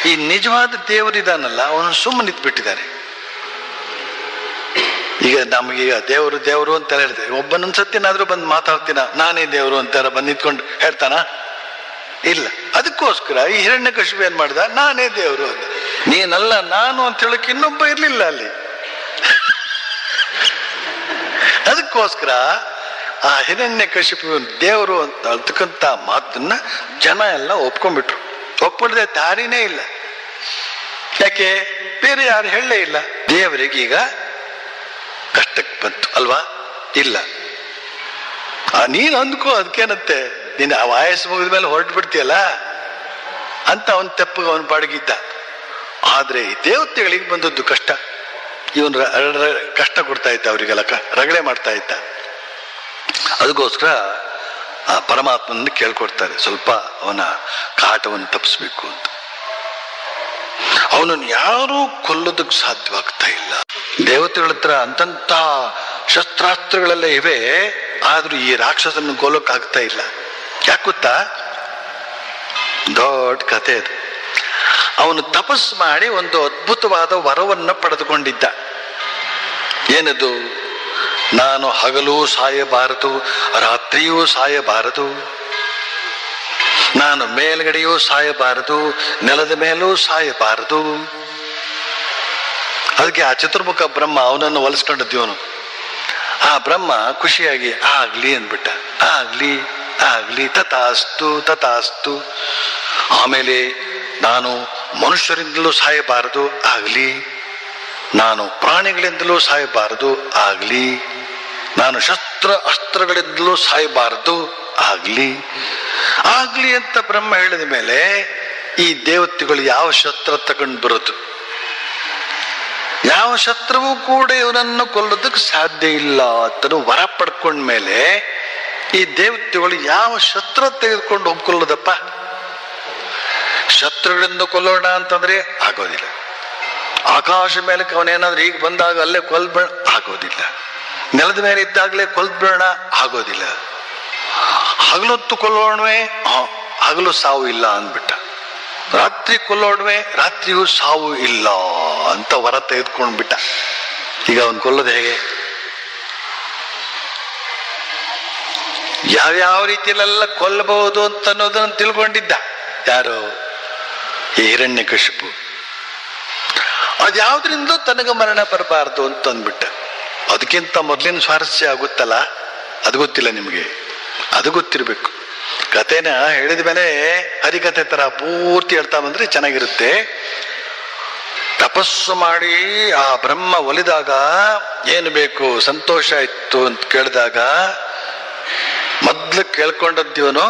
ಈ ನಿಜವಾದ ದೇವರಿದಾನಲ್ಲ, ಅವನು ಸುಮ್ಮನೆ ನಿಂತ್ಬಿಟ್ಟಿದ್ದಾನೆ. ಈಗ ನಮಗೀಗ ದೇವರು ದೇವರು ಅಂತ ಹೇಳಿದೆ, ಒಬ್ಬನೊಂದ್ಸತ್ತಿನಾದ್ರೂ ಬಂದು ಮಾತಾಡ್ತೀನ ನಾನೇ ದೇವರು ಅಂತಾರ ಬಂದು ನಿಂತ್ಕೊಂಡು ಹೇಳ್ತಾನ? ಇಲ್ಲ. ಅದಕ್ಕೋಸ್ಕರ ಈ ಹಿರಣ್ಯಕಶಿಪು ಏನ್ ಮಾಡ್ದ? ನಾನೇ ದೇವರು ಅಂತ. ನೀನಲ್ಲ, ನಾನು ಅಂತ ಹೇಳಕ್ ಇನ್ನೊಬ್ಬ ಇರ್ಲಿಲ್ಲ ಅಲ್ಲಿ. ಅದಕ್ಕೋಸ್ಕರ ಆ ಹಿರಣ್ಯಕಶಿಪು ದೇವರು ಅಂತ ಅಳ್ತಕ್ಕಂಥ ಮಾತನ್ನ ಜನ ಎಲ್ಲ ಒಪ್ಕೊಂಡ್ಬಿಟ್ರು. ಒಪ್ಪಿಡದೆ ದಾರಿನೇ ಇಲ್ಲ. ಯಾಕೆ? ಬೇರೆ ಯಾರು ಹೇಳಲೇ ಇಲ್ಲ. ದೇವರಿಗೆ ಈಗ ಕಷ್ಟಕ್ಕೆ ಬಂತು ಅಲ್ವಾ? ಇಲ್ಲ, ನೀನು ಅಂದ್ಕೋ, ಅದಕ್ಕೇನಂತೆ, ನೀನು ಆ ವಾಯಸ್ಸು ಮುಗಿದ ಮೇಲೆ ಹೊರಟು ಬಿಡ್ತೀಯಲ್ಲ ಅಂತ ಅವನ್ ತೆಪ್ಪಗೆ ಅವನು ಬಾಡಗಿದ್ದ. ಆದ್ರೆ ಈ ದೇವತೆಗಳಿಗೆ ಬಂದದ್ದು ಕಷ್ಟ. ಇವನು ಕಷ್ಟ ಕೊಡ್ತಾ ಇದ್ದ, ಅವರಿಗೆಲ್ಲ ರಗಳೆ ಮಾಡ್ತಾ ಇದ್ದ. ಅದಕ್ಕೋಸ್ಕರ ಆ ಪರಮಾತ್ಮನ ಕೇಳ್ಕೊಡ್ತಾರೆ, ಸ್ವಲ್ಪ ಅವನ ಕಾಟವನ್ನು ತಪ್ಪಿಸ್ಬೇಕು ಅಂತ. ಅವನನ್ನು ಯಾರೂ ಕೊಲ್ಲೋದಕ್ಕೆ ಸಾಧ್ಯವಾಗ್ತಾ ಇಲ್ಲ. ದೇವತೆಗಳ ಹತ್ರ ಅಂತಂತ ಶಸ್ತ್ರಾಸ್ತ್ರಗಳೆಲ್ಲ ಇವೆ, ಆದ್ರೂ ಈ ರಾಕ್ಷಸನ್ನು ಕೊಲ್ಲೋಕ್ಕಾಗ್ತಾ ಇಲ್ಲ. ಯಾಕೆ ಗೊತ್ತಾ? ದೊಡ್ಡ ಕಥೆ ಅದು. ಅವನು ತಪಸ್ಸು ಮಾಡಿ ಒಂದು ಅದ್ಭುತವಾದ ವರವನ್ನು ಪಡೆದುಕೊಂಡಿದ್ದ. ಏನದು? ನಾನು ಹಗಲೂ ಸಾಯಬಾರದು, ರಾತ್ರಿಯೂ ಸಾಯಬಾರದು, ನಾನು ಮೇಲ್ಗಡೆಯೂ ಸಾಯಬಾರದು, ನೆಲದ ಮೇಲೂ ಸಾಯಬಾರದು. ಅದಕ್ಕೆ ಆ ಚತುರ್ಮುಖ ಬ್ರಹ್ಮ ಅವನನ್ನು ಒಲಿಸ್ಕೊಂಡದ್ದು. ಆ ಬ್ರಹ್ಮ ಖುಷಿಯಾಗಿ ಆಗ್ಲಿ ಅಂದ್ಬಿಟ್ಟ. ಆಗ್ಲಿ ಆಗ್ಲಿ, ತಥಾಸ್ತು ತಥಾಸ್ತು. ಆಮೇಲೆ ನಾನು ಮನುಷ್ಯರಿಂದಲೂ ಸಾಯಬಾರದು, ಆಗ್ಲಿ. ನಾನು ಪ್ರಾಣಿಗಳಿಂದಲೂ ಸಾಯಬಾರದು, ಆಗ್ಲಿ. ನಾನು ಶಸ್ತ್ರ ಅಸ್ತ್ರಗಳಿಂದಲೂ ಸಾಯಬಾರದು, ಆಗ್ಲಿ. ಆಗ್ಲಿ ಅಂತ ಬ್ರಹ್ಮ ಹೇಳಿದ ಮೇಲೆ ಈ ದೇವತೆಗಳು ಯಾವ ಶಸ್ತ್ರ ತಗೊಂಡು ಬರೋದು? ಯಾವ ಶತ್ರುವು ಕೂಡ ಇವನನ್ನು ಕೊಲ್ಲೋದಕ್ಕೆ ಸಾಧ್ಯ ಇಲ್ಲ ಅಂತ ವರ ಪಡ್ಕೊಂಡ್ಮೇಲೆ ಈ ದೇವತೆಗಳು ಯಾವ ಶತ್ರು ತೆಗೆದುಕೊಂಡು ಒಪ್ಕೊಳ್ಳೋದಪ್ಪ? ಶತ್ರುಗಳಿಂದ ಕೊಲ್ಲೋಣ ಅಂತಂದ್ರೆ ಆಗೋದಿಲ್ಲ. ಆಕಾಶ ಮೇಲೆ ಅವನೇನಾದ್ರೂ ಈಗ ಬಂದಾಗ ಅಲ್ಲೇ ಕೊಲ್ಬೇಡ ಆಗೋದಿಲ್ಲ. ನೆಲದ ಮೇಲೆ ಇದ್ದಾಗಲೇ ಕೊಲ್ಬೇಡ ಆಗೋದಿಲ್ಲ. ಹಗಲೊತ್ತು ಕೊಲ್ಲೋಣವೇ, ಹಗಲು ಸಾವು ಇಲ್ಲ ಅಂದ್ಬಿಟ್ಟ. ರಾತ್ರಿ ಕೊಲ್ಲೋಣವೇ, ರಾತ್ರಿಯೂ ಸಾವು ಇಲ್ಲ ಅಂತ ವರ ತೆಗೆದುಕೊಂಡ್ಬಿಟ್ಟ. ಈಗ ಅವನು ಕೊಲ್ಲೋದು ಹೇಗೆ? ಯಾವ್ಯಾವ ರೀತಿಯಲ್ಲೆಲ್ಲ ಕೊಲ್ಲಬಹುದು ಅಂತ ಅನ್ನೋದನ್ನು ತಿಳ್ಕೊಂಡಿದ್ದ. ಯಾರು? ಈ ಹಿರಣ್ಯಕಶಿಪು. ಅದ್ಯಾವುದ್ರಿಂದ ತನಗೆ ಮರಣ ಬರಬಾರ್ದು ಅಂತ ಅಂದ್ಬಿಟ್ಟ. ಅದಕ್ಕಿಂತ ಮೊದಲಿನ ಸ್ವಾರಸ್ಯ ಆಗುತ್ತಲ್ಲ, ಅದು ಗೊತ್ತಿಲ್ಲ ನಿಮಗೆ. ಅದು ಗೊತ್ತಿರ್ಬೇಕು. ಕಥೆನ ಹೇಳಿದ ಮೇಲೆ ಹರಿಕಥೆ ತರ ಪೂರ್ತಿ ಹೇಳ್ತಾ ಬಂದ್ರೆ ಚೆನ್ನಾಗಿರುತ್ತೆ. ತಪಸ್ಸು ಮಾಡಿ ಆ ಬ್ರಹ್ಮ ಒಲಿದಾಗ ಏನು ಬೇಕು ಸಂತೋಷ ಇತ್ತು ಅಂತ ಕೇಳಿದಾಗ ಮೊದ್ಲು ಕೇಳ್ಕೊಂಡದ್ದೀವನು,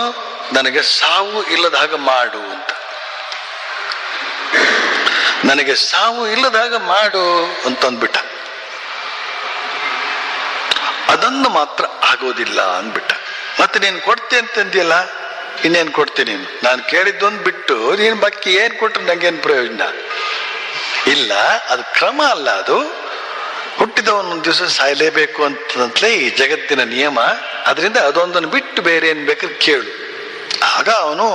ನನಗೆ ಸಾವು ಇಲ್ಲದ ಹಾಗೆ ಮಾಡು ಅಂತ. ನನಗೆ ಸಾವು ಇಲ್ಲದಾಗ ಮಾಡು ಅಂತಂದ್ಬಿಟ್ಟ. ಅದನ್ನು ಮಾತ್ರ ಆಗೋದಿಲ್ಲ ಅಂದ್ಬಿಟ್ಟ. ಮತ್ತೆ ನೀನು ಕೊಡ್ತೆ ಅಂತಂದಿಯಲ್ಲ, ಇನ್ನೇನು ಕೊಡ್ತೀನಿ ನೀನು? ನಾನು ಕೇಳಿದ್ದೊಂದು ಬಿಟ್ಟು ನೀನು ಬಾಕಿ ಏನ್ ಕೊಟ್ರೆ ನಂಗೇನು ಪ್ರಯೋಜನ ಇಲ್ಲ. ಅದು ಕ್ರಮ ಅಲ್ಲ. ಅದು ಹುಟ್ಟಿದವನೊಂದು ದಿವಸ ಸಾಯಲೇಬೇಕು ಅಂತಲೇ ಈ ಜಗತ್ತಿನ ನಿಯಮ. ಅದರಿಂದ ಅದೊಂದನ್ನು ಬಿಟ್ಟು ಬೇರೆ ಏನ್ ಬೇಕಾದ್ರೆ ಕೇಳು. ಆಗ ಅವನು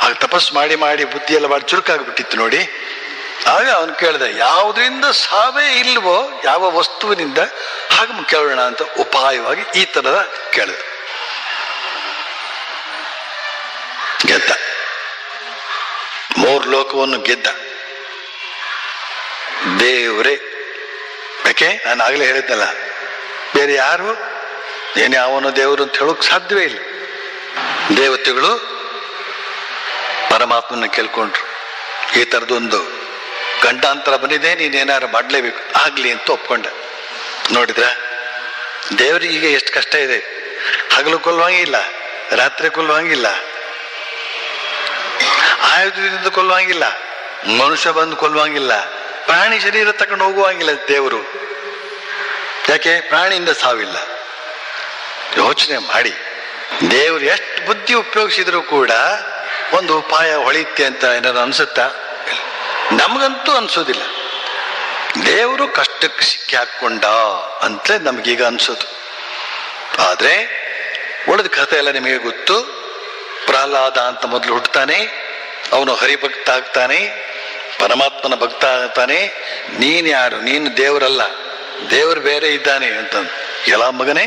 ಆಗ ತಪಸ್ಸು ಮಾಡಿ ಮಾಡಿ ಬುದ್ಧಿಯೆಲ್ಲ ಭಾಳ ಚುರುಕಾಗ್ಬಿಟ್ಟಿತ್ತು ನೋಡಿ. ಆಗ ಅವನು ಕೇಳಿದ, ಯಾವುದರಿಂದ ಸಾವೇ ಇಲ್ವೋ ಯಾವ ವಸ್ತುವಿನಿಂದ ಹಾಗೆ ಕೇಳೋಣ ಅಂತ ಉಪಾಯವಾಗಿ ಈ ತರದ ಕೇಳಿದ. ಗೆದ್ದ. 3 ಲೋಕವನ್ನು ಗೆದ್ದ ದೇವ್ರೇ. ಯಾಕೆ? ನಾನು ಆಗ್ಲೇ ಹೇಳಿದ್ನಲ್ಲ, ಬೇರೆ ಯಾರು ಏನೇ ಅವನು ದೇವರು ಅಂತ ಹೇಳೋಕ್ ಸಾಧ್ಯವೇ ಇಲ್ಲ. ದೇವತೆಗಳು ಪರಮಾತ್ಮನ ಕೇಳ್ಕೊಂಡ್ರು, ಈ ಥರದೊಂದು ಗಂಡಾಂತರ ಬಂದಿದೆ, ನೀನೇನಾರು ಮಾಡಲೇಬೇಕು, ಆಗ್ಲಿ ಅಂತ ಒಪ್ಕೊಂಡ. ನೋಡಿದ್ರ ದೇವರಿಗೆ ಎಷ್ಟು ಕಷ್ಟ ಇದೆ. ಹಗಲು ಕೊಲ್ಲುವಂಗಿಲ್ಲ, ರಾತ್ರಿ ಕೊಲ್ಲುವಂಗಿಲ್ಲ, ಆಯುಧದಿಂದ ಕೊಲ್ಲುವಂಗಿಲ್ಲ, ಮನುಷ್ಯ ಬಂದು ಕೊಲ್ಲುವಂಗಿಲ್ಲ, ಪ್ರಾಣಿ ಶರೀರ ತಗೊಂಡು ಹೋಗುವಂಗಿಲ್ಲ ದೇವರು. ಯಾಕೆ? ಪ್ರಾಣಿಯಿಂದ ಸಾವಿಲ್ಲ. ಯೋಚನೆ ಮಾಡಿ, ದೇವರು ಎಷ್ಟು ಬುದ್ಧಿ ಉಪಯೋಗಿಸಿದ್ರು ಕೂಡ ಒಂದು ಉಪಾಯ ಹೊಳಿತೆ ಅಂತ ಏನಾದ್ರು ಅನ್ಸುತ್ತಾ? ನಮಗಂತೂ ಅನ್ಸೋದಿಲ್ಲ. ದೇವರು ಕಷ್ಟಕ್ಕೆ ಸಿಕ್ಕಿ ಹಾಕೊಂಡ ಅಂತಲೇ ನಮಗೀಗ ಅನ್ಸೋದು. ಆದ್ರೆ ಉಳಿದ ಕಥೆ ಎಲ್ಲ ನಿಮಗೆ ಗೊತ್ತು. ಪ್ರಹ್ಲಾದ ಅಂತ ಮೊದಲು ಹುಟ್ಟುತ್ತಾನೆ, ಅವನು ಹರಿಭಕ್ತ ಆಗ್ತಾನೆ, ಪರಮಾತ್ಮನ ಭಕ್ತ ಆಗ್ತಾನೆ. ನೀನ್ ಯಾರು? ನೀನು ದೇವರಲ್ಲ, ದೇವರು ಬೇರೆ ಇದ್ದಾನೆ ಅಂತ. ಎಲ್ಲ ಮಗನೇ,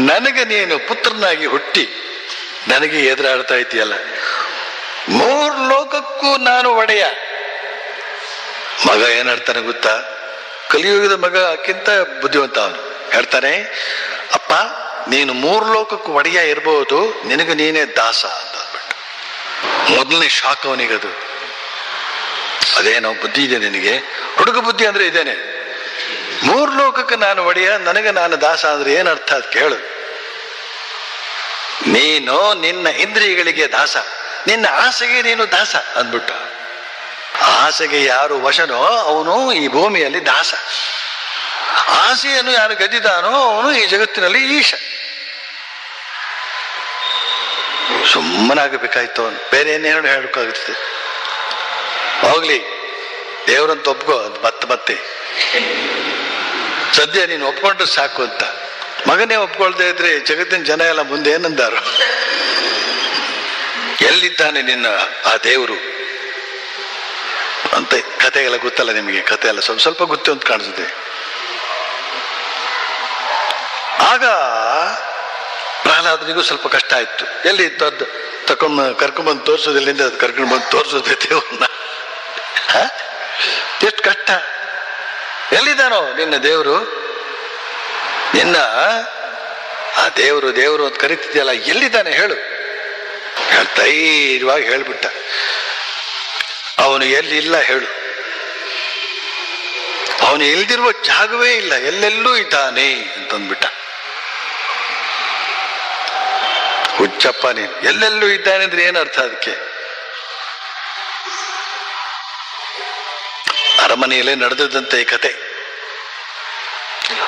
ನನಗೆ ನೀನು ಪುತ್ರನಾಗಿ ಹುಟ್ಟಿ ನನಗೆ ಎದುರಾಡ್ತಾ ಇದೆಯಲ್ಲ, 3 ಲೋಕಕ್ಕೂ ನಾನು ಒಡೆಯ. ಮಗ ಏನ್ ಹೇಳ್ತಾನೆ ಗೊತ್ತಾ? ಕಲಿಯುಗದ ಮಗ ಅಕ್ಕಿಂತ ಬುದ್ಧಿವಂತ ಅವನು. ಹೇಳ್ತಾನೆ, ಅಪ್ಪ ನೀನು 3 ಲೋಕಕ್ಕೂ ಒಡೆಯ ಇರಬಹುದು, ನಿನಗೆ ನೀನೇ ದಾಸ ಅಂತ ಅಂದ್ಬಿಟ್ಟು. ಮೊದಲನೇ ಶಾಕ್ ಅವನಿಗದು. ಅದೇನೋ ಬುದ್ಧಿ ಇದೆ ನಿನಗೆ? ಹುಡುಗ ಬುದ್ಧಿ ಅಂದ್ರೆ ಇದೇನೆ. 3 ಲೋಕಕ್ಕೆ ನಾನು ಒಡೆಯ, ನನಗೆ ನಾನು ದಾಸ ಅಂದ್ರೆ ಏನ್ ಅರ್ಥ ಅದ್ ಕೇಳು. ನೀನು ನಿನ್ನ ಇಂದ್ರಿಯಗಳಿಗೆ ದಾಸ, ನಿನ್ನ ಆಸೆಗೆ ನೀನು ದಾಸ ಅಂದ್ಬಿಟ್ಟ. ಆಸೆಗೆ ಯಾರು ವಶನೋ ಅವನು ಈ ಭೂಮಿಯಲ್ಲಿ ದಾಸ. ಆಸೆಯನ್ನು ಯಾರು ಗೆದ್ದಿದ್ದಾನೋ ಅವನು ಈ ಜಗತ್ತಿನಲ್ಲಿ ಈಶ. ಸುಮ್ಮನಾಗಬೇಕಾಯ್ತು ಅವನು, ಬೇರೆ ಏನೇನು ಹೇಳಬೇಕಾಗುತ್ತೆ. ಹೋಗ್ಲಿ, ದೇವರಂತ ಒಪ್ಕೋ, ಮತ್ತೆ ಸದ್ಯ ನೀನು ಒಪ್ಕೊಂಡ್ರೆ ಸಾಕು ಅಂತ. ಮಗನೇ ಒಪ್ಕೊಳ್ದೇ ಇದ್ರೆ ಜಗತ್ತಿನ ಜನ ಎಲ್ಲ ಮುಂದೆ ಏನಂದಾರು? ಎಲ್ಲಿದ್ದಾನೆ ನಿನ್ನ ಆ ದೇವರು ಅಂತ. ಕಥೆಗೆಲ್ಲ ಗೊತ್ತಲ್ಲ ನಿಮಗೆ? ಕಥೆ ಎಲ್ಲ ಸ್ವಲ್ಪ ಗೊತ್ತು ಅಂತ ಕಾಣಿಸುತ್ತೆ. ಆಗ ಪ್ರಹ್ಲಾದನಿಗೂ ಸ್ವಲ್ಪ ಕಷ್ಟ ಆಯ್ತು. ಎಲ್ಲಿ ಕರ್ಕೊಂಡ್ಬಂದು ತೋರ್ಸೋದು, ಎಲ್ಲಿಂದ ಅದು ಕರ್ಕೊಂಡು ಬಂದು ತೋರ್ಸೋದು ದೇವ್ರನ್ನ? ಎಷ್ಟು ಕಷ್ಟ. ಎಲ್ಲಿದ್ದಾನೋ ನಿನ್ನ ದೇವರು? ನಿನ್ನ ಆ ದೇವರು ಅಂತ ಕರಿತಿದ್ಯಲ್ಲ, ಎಲ್ಲಿದ್ದಾನೆ ಹೇಳು? ಧೈರ್ಯವಾಗಿ ಹೇಳ್ಬಿಟ್ಟ. ಅವನು ಎಲ್ಲಿಲ್ಲ ಹೇಳು. ಅವನು ಇಲ್ದಿರುವ ಜಾಗವೇ ಇಲ್ಲ, ಎಲ್ಲೆಲ್ಲೂ ಇದ್ದಾನೆ ಅಂತಂದ್ಬಿಟ್ಟ. ಹುಚ್ಚಪ್ಪ ನೀನು, ಎಲ್ಲೆಲ್ಲೂ ಇದ್ದಾನೆ ಅಂದ್ರೆ ಏನು ಅರ್ಥ ಅದಕ್ಕೆ? ಅರಮನೆಯಲ್ಲೇ ನಡೆದದಂತೆ ಈ ಕತೆ.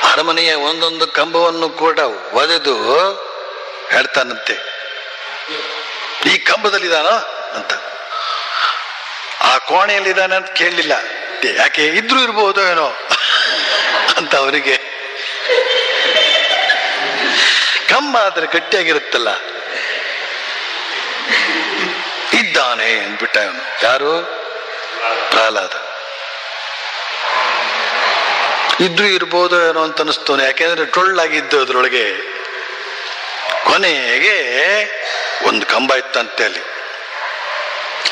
ಅರಮನೆಯ ಒಂದೊಂದು ಕಂಬವನ್ನು ಕೂಡ ಒದೆದು ಹೇಳ್ತಾನಂತೆ, ಈ ಕಂಬದಲ್ಲಿದ್ದಾನೋ ಅಂತ. ಆ ಕೋಣೆಯಲ್ಲಿದ್ದಾನೆ ಅಂತ ಕೇಳಲಿಲ್ಲ, ಯಾಕೆ ಇದ್ರೂ ಇರ್ಬೋದು ಏನೋ ಅಂತ ಅವರಿಗೆ. ಕಂಬ ಆದ್ರೆ ಗಟ್ಟಿಯಾಗಿರುತ್ತಲ್ಲ, ಇದ್ದಾನೆ ಅಂದ್ಬಿಟ್ಟ ಅವನು. ಯಾರು? ಪ್ರಹ್ಲಾದ. ಇದ್ರೂ ಇರ್ಬೋದು ಏನೋ ಅಂತ ಅನಿಸ್ತವನು, ಯಾಕೆಂದ್ರೆ ಟೊಳ್ಳಾಗಿದ್ದು ಅದ್ರೊಳಗೆ. ಕೊನೆಗೆ ಒಂದು ಕಂಬ ಇತ್ತಂತೆ ಅಲ್ಲಿ,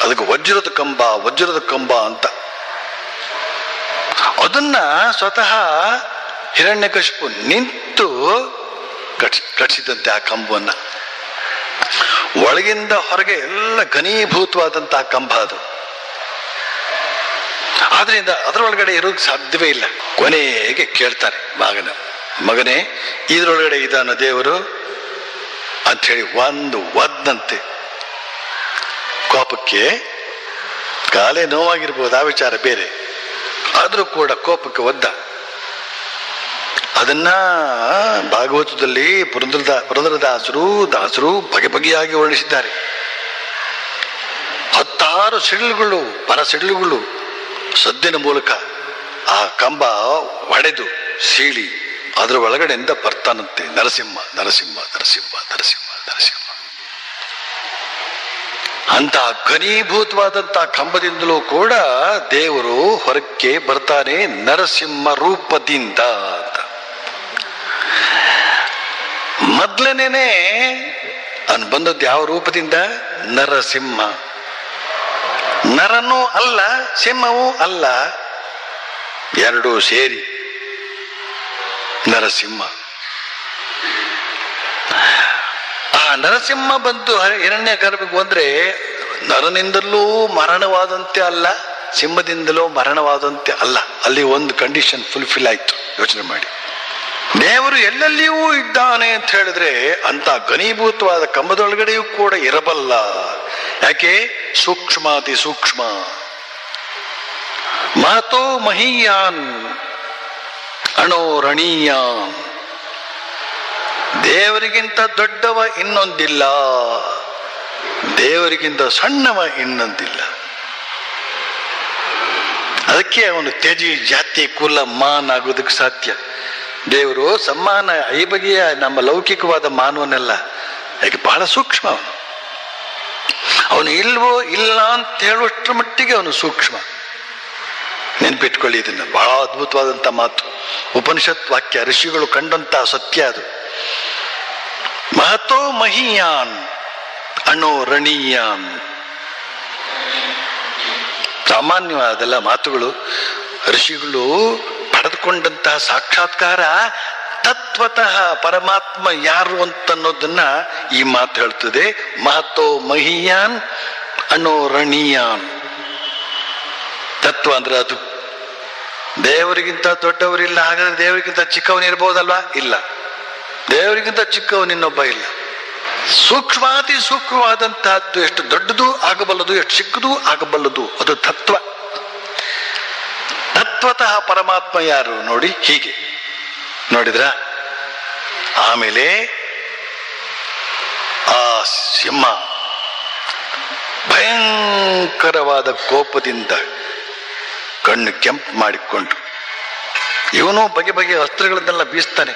ಅದಕ್ಕೆ ವಜ್ರದ ಕಂಬ ಅಂತ. ಅದನ್ನ ಸ್ವತಃ ಹಿರಣ್ಯಕಶಿಪು ನಿಂತು ಕಟ್ಸಿದಂತೆ ಆ ಕಂಬವನ್ನ. ಒಳಗಿಂದ ಹೊರಗೆ ಎಲ್ಲ ಘನೀಭೂತವಾದಂತಹ ಕಂಬ ಅದು. ಆದ್ರಿಂದ ಅದರೊಳಗಡೆ ಇರೋಕ್ ಸಾಧ್ಯವೇ ಇಲ್ಲ. ಕೊನೆಗೆ ಕೇಳ್ತಾರೆ ಮಗನೇ ಇದ್ರೊಳಗಡೆ ಇದಾನ ದೇವರು ಅಂತ ಹೇಳಿ ಒಂದು ಒದ್ದಂತೆ. ಕೋಪಕ್ಕೆ ಕಾಲೇ ನೋವಾಗಿರ್ಬೋದು, ಆ ವಿಚಾರ ಬೇರೆ, ಆದ್ರೂ ಕೂಡ ಕೋಪಕ್ಕೆ ಒದ್ದ. ಅದನ್ನ ಭಾಗವತದಲ್ಲಿ ಪುರಂದರದಾಸರು ಬಗೆ ಬಗೆಯಾಗಿ ವರ್ಣಿಸಿದ್ದಾರೆ. 16 ಸಿಡಿಲುಗಳು, ಸಿಡಿಲುಗಳು ಸದ್ದಿನ ಮೂಲಕ ಆ ಕಂಬ ಒಡೆದು ಸೀಳಿ ಅದರ ಒಳಗಡೆಯಿಂದ ಬರ್ತಾನಂತೆ ನರಸಿಂಹ ನರಸಿಂಹ ನರಸಿಂಹ ನರಸಿಂಹ ನರಸಿಂಹ ಅಂತ. ಘನೀಭೂತವಾದಂತಹ ಕಂಬದಿಂದಲೂ ಕೂಡ ದೇವರು ಹೊರಕ್ಕೆ ಬರ್ತಾನೆ ನರಸಿಂಹ ರೂಪದಿಂದ ಅಂತ. ಮೊದಲನೇನೆ ಅವನು ಬಂದದ್ದು ಯಾವ ರೂಪದಿಂದ? ನರಸಿಂಹ. ನರನೂ ಅಲ್ಲ, ಸಿಂಹವೂ ಅಲ್ಲ, ಎರಡೂ ಸೇರಿ ನರಸಿಂಹ. ಆ ನರಸಿಂಹ ಬಂದು ಹಿರಣ್ಯ ಗರ್ಭಕ್ಕೆ ಬಂದ್ರೆ ನರನಿಂದಲೂ ಮರಣವಾದಂತೆ ಅಲ್ಲ, ಸಿಂಹದಿಂದಲೂ ಮರಣವಾದಂತೆ ಅಲ್ಲ. ಅಲ್ಲಿ ಒಂದು ಕಂಡೀಷನ್ ಫುಲ್ಫಿಲ್ ಆಯ್ತು. ಯೋಚನೆ ಮಾಡಿ, ದೇವರು ಎಲ್ಲೆಲ್ಲಿಯೂ ಇದ್ದಾನೆ ಅಂತ ಹೇಳಿದ್ರೆ ಅಂತ ಘನೀಭೂತವಾದ ಕಂಬದೊಳಗಡೆಯೂ ಕೂಡ ಇರಬಲ್ಲ. ಯಾಕೆ? ಸೂಕ್ಷ್ಮಾತಿ ಸೂಕ್ಷ್ಮ. ಮಹತೋ ಮಹೀಯಾನ್ ಅಣೋರಣೀಯಾನ್. ದೇವರಿಗಿಂತ ದೊಡ್ಡವ ಇನ್ನೊಂದಿಲ್ಲ, ದೇವರಿಗಿಂತ ಸಣ್ಣವ ಇನ್ನೊಂದಿಲ್ಲ. ಅದಕ್ಕೆ ಅವನು ತ್ಯಜಿ ಜಾತಿ ಕುಲ ಮಾನ್ ಆಗೋದಕ್ಕೆ ಸಾಧ್ಯ. ದೇವರು ಸಮ್ಮಾನ ಈ ಬಗೆಯ ನಮ್ಮ ಲೌಕಿಕವಾದ ಮಾನವನೆಲ್ಲ, ಯಾಕೆ ಬಹಳ ಸೂಕ್ಷ್ಮ ಅವನು. ಅವನು ಇಲ್ವೋ ಇಲ್ಲ ಅಂತ ಹೇಳುವಷ್ಟರ ಮಟ್ಟಿಗೆ ಅವನು ಸೂಕ್ಷ್ಮ. ನೆನ್ಪಿಟ್ಕೊಳ್ಳಿ ಇದನ್ನ, ಬಹಳ ಅದ್ಭುತವಾದಂತ ಮಾತು, ಉಪನಿಷತ್ ವಾಕ್ಯ, ಋಷಿಗಳು ಕಂಡಂತ ಸತ್ಯ ಅದು. ಮಹತೋ ಮಹೀಯಾನ್ ಅಣೋರಣೀಯಾನ್. ಸಾಮಾನ್ಯವಾದೆಲ್ಲ ಮಾತುಗಳು, ಋಷಿಗಳು ಪಡೆದುಕೊಂಡಂತಹ ಸಾಕ್ಷಾತ್ಕಾರ ತತ್ವತಃ ಪರಮಾತ್ಮ ಯಾರು ಅಂತನ್ನೋದನ್ನ ಈ ಮಾತು ಹೇಳ್ತದೆ. ಮಹತೋ ಮಹೀಯಾನ್ ಅಣೋರಣೀಯಾನ್. ತತ್ವ ಅಂದ್ರೆ ಅದು. ದೇವರಿಗಿಂತ ದೊಡ್ಡವರಿಲ್ಲ, ಹಾಗಾದ್ರೆ ದೇವರಿಗಿಂತ ಚಿಕ್ಕವನಿರ್ಬೋದಲ್ವಾ? ಇಲ್ಲ, ದೇವರಿಗಿಂತ ಚಿಕ್ಕವನಿನ್ನೊಬ್ಬ ಇಲ್ಲ. ಸೂಕ್ಷ್ಮಾತಿ ಸೂಕ್ಷ್ಮವಾದಂತಹದ್ದು ಎಷ್ಟು ದೊಡ್ಡದು ಆಗಬಲ್ಲದು, ಎಷ್ಟು ಚಿಕ್ಕದೂ ಆಗಬಲ್ಲದು, ಅದು ತತ್ವ. ತತ್ವತಃ ಪರಮಾತ್ಮ ಯಾರು ನೋಡಿ, ಹೀಗೆ ನೋಡಿದ್ರ. ಆಮೇಲೆ ಆ ಸಿಂಹ ಭಯಂಕರವಾದ ಕೋಪದಿಂದ ಕಣ್ಣು ಕೆಂಪು ಮಾಡಿಕೊಂಡು ಇವನು ಬಗೆ ಬಗೆಯ ಅಸ್ತ್ರಗಳನ್ನೆಲ್ಲ ಬೀಸ್ತಾನೆ.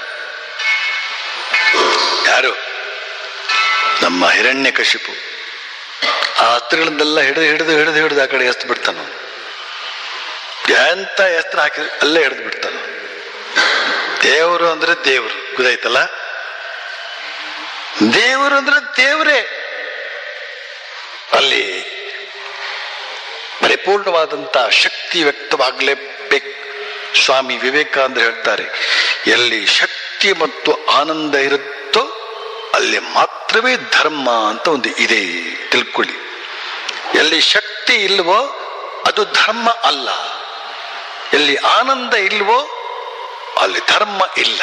ಯಾರು? ನಮ್ಮ ಹಿರಣ್ಯಕಶಿಪು. ಆ ಅಸ್ತ್ರಗಳನ್ನೆಲ್ಲ ಹಿಡಿದು ಆ ಕಡೆ ಎಸ್ದು ಬಿಡ್ತಾನ. ಎಂತ ಎಸ್ತ್ರ ಹಾಕಿ ಅಲ್ಲೇ ಹಿಡಿದು ಬಿಡ್ತಾನ. ದೇವರು ಅಂದ್ರೆ ದೇವರು, ಗೊತ್ತಾಯ್ತಲ್ಲ? ದೇವರು ಅಂದ್ರೆ ದೇವರೇ. ಅಲ್ಲಿ ಪರಿಪೂರ್ಣವಾದಂತ ಶಕ್ತಿ ವ್ಯಕ್ತವಾಗಲೇಬೇಕು. ಸ್ವಾಮಿ ವಿವೇಕಾನಂದ ಹೇಳ್ತಾರೆ, ಎಲ್ಲಿ ಶಕ್ತಿ ಮತ್ತು ಆನಂದ ಇರುತ್ತೋ ಅಲ್ಲಿ ಮಾತ್ರವೇ ಧರ್ಮ ಅಂತ ಒಂದು ಇದೆ, ತಿಳ್ಕೊಳ್ಳಿ. ಎಲ್ಲಿ ಶಕ್ತಿ ಇಲ್ವೋ ಅದು ಧರ್ಮ ಅಲ್ಲ, ಎಲ್ಲಿ ಆನಂದ ಇಲ್ವೋ ಅಲ್ಲಿ ಧರ್ಮ ಇಲ್ಲ.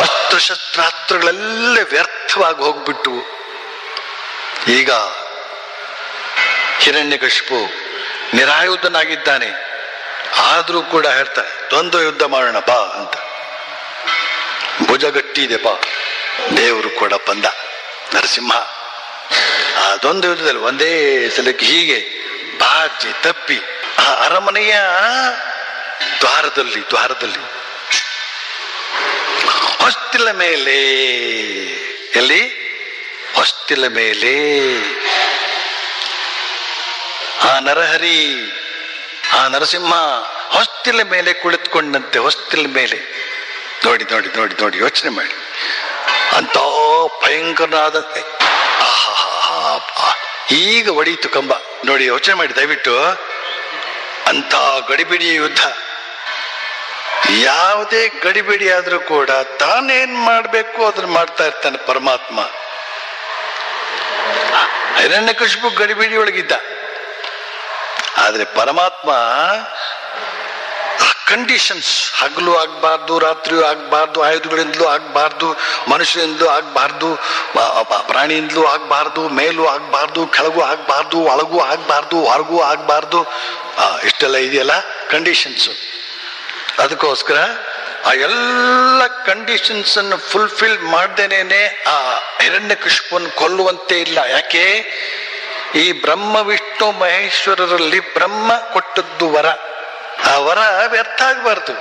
ಅಸ್ತ್ರಶಸ್ತ್ರಾಸ್ತ್ರಗಳೆಲ್ಲ ವ್ಯರ್ಥವಾಗಿ ಹೋಗ್ಬಿಟ್ಟು ಈಗ ಹಿರಣ್ಯಕಶಿಪು ನಿರಾಯುಧನಾಗಿದ್ದಾನೆ. ಆದ್ರೂ ಕೂಡ ಹೇಳ್ತಾರೆ, ದ್ವಂದ್ವ ಯುದ್ಧ ಮಾಡೋಣ ಬಾ ಅಂತ. ಭುಜಗಟ್ಟಿ ಇದೆ ಬಾ. ದೇವರು ಕೂಡ ಬಂದ ನರಸಿಂಹ. ಆ ದ್ವಂದ್ವ ಯುದ್ಧದಲ್ಲಿ ಒಂದೇ ಸಲಕ್ಕೆ ಹೀಗೆ ಬಾಚಿ ತಪ್ಪಿ ಆ ಅರಮನೆಯ ದ್ವಾರದಲ್ಲಿ ಹೊಸ್ತಿಲ ಮೇಲೆ, ಎಲ್ಲಿ ಹೊಸ್ತಿಲ ಮೇಲೆ ಆ ನರಹರಿ, ಆ ನರಸಿಂಹ ಹೊಸ್ತಿಲ ಮೇಲೆ ಕುಳಿತುಕೊಂಡಂತೆ. ಹೊಸ್ತಿಲ ಮೇಲೆ ನೋಡಿ ನೋಡಿ ನೋಡಿ ನೋಡಿ ಯೋಚನೆ ಮಾಡಿ. ಅಂತ ಭಯಂಕರನಾದ ಈಗ ಒಡೆಯಿತು ಕಂಬ. ನೋಡಿ ಯೋಚನೆ ಮಾಡಿ ದಯವಿಟ್ಟು. ಅಂತ ಗಡಿಬಿಡಿ ಯುದ್ಧ. ಯಾವುದೇ ಗಡಿಬಿಡಿ ಆದ್ರೂ ಕೂಡ ತಾನೇನ್ ಮಾಡ್ಬೇಕು ಅದನ್ನ ಮಾಡ್ತಾ ಇರ್ತಾನೆ ಪರಮಾತ್ಮ. ಹಿರಣ್ಯಕಶಿಪು ಗಡಿಬಿಡಿ ಒಳಗಿದ್ದ. ಆದ್ರೆ ಪರಮಾತ್ಮ ಕಂಡೀಷನ್ಸ್, ಹಗಲು ಆಗ್ಬಾರ್ದು, ರಾತ್ರಿಯೂ ಆಗ್ಬಾರ್ದು, ಆಯುಧಗಳಿಂದಲೂ ಆಗ್ಬಾರ್ದು, ಮನುಷ್ಯರಿಂದಲೂ ಆಗ್ಬಾರ್ದು, ಪ್ರಾಣಿಯಿಂದಲೂ ಆಗ್ಬಾರ್ದು, ಮೇಲೂ ಆಗ್ಬಾರ್ದು, ಕೆಳಗೂ ಆಗ್ಬಾರ್ದು, ಒಳಗೂ ಆಗ್ಬಾರ್ದು, ಹೊರಗೂ ಆಗ್ಬಾರ್ದು, ಇಷ್ಟೆಲ್ಲ ಇದೆಯಲ್ಲ ಕಂಡೀಷನ್ಸ್. ಅದಕ್ಕೋಸ್ಕರ ಆ ಎಲ್ಲ ಕಂಡೀಷನ್ಸ್ ಅನ್ನು ಫುಲ್ಫಿಲ್ ಮಾಡ್ದೇನೆ ಆ ಹಿರಣ್ಯಕಶಿಪುವನ್ನು ಕೊಲ್ಲುವಂತೆ ಇಲ್ಲ. ಯಾಕೆ? ಈ ಬ್ರಹ್ಮ ವಿಷ್ಣು ಮಹೇಶ್ವರರಲ್ಲಿ ಬ್ರಹ್ಮ ಕೊಟ್ಟದ್ದು ವರ. ಆ ವರ ವ್ಯರ್ಥ ಆಗಬಾರ್ದು.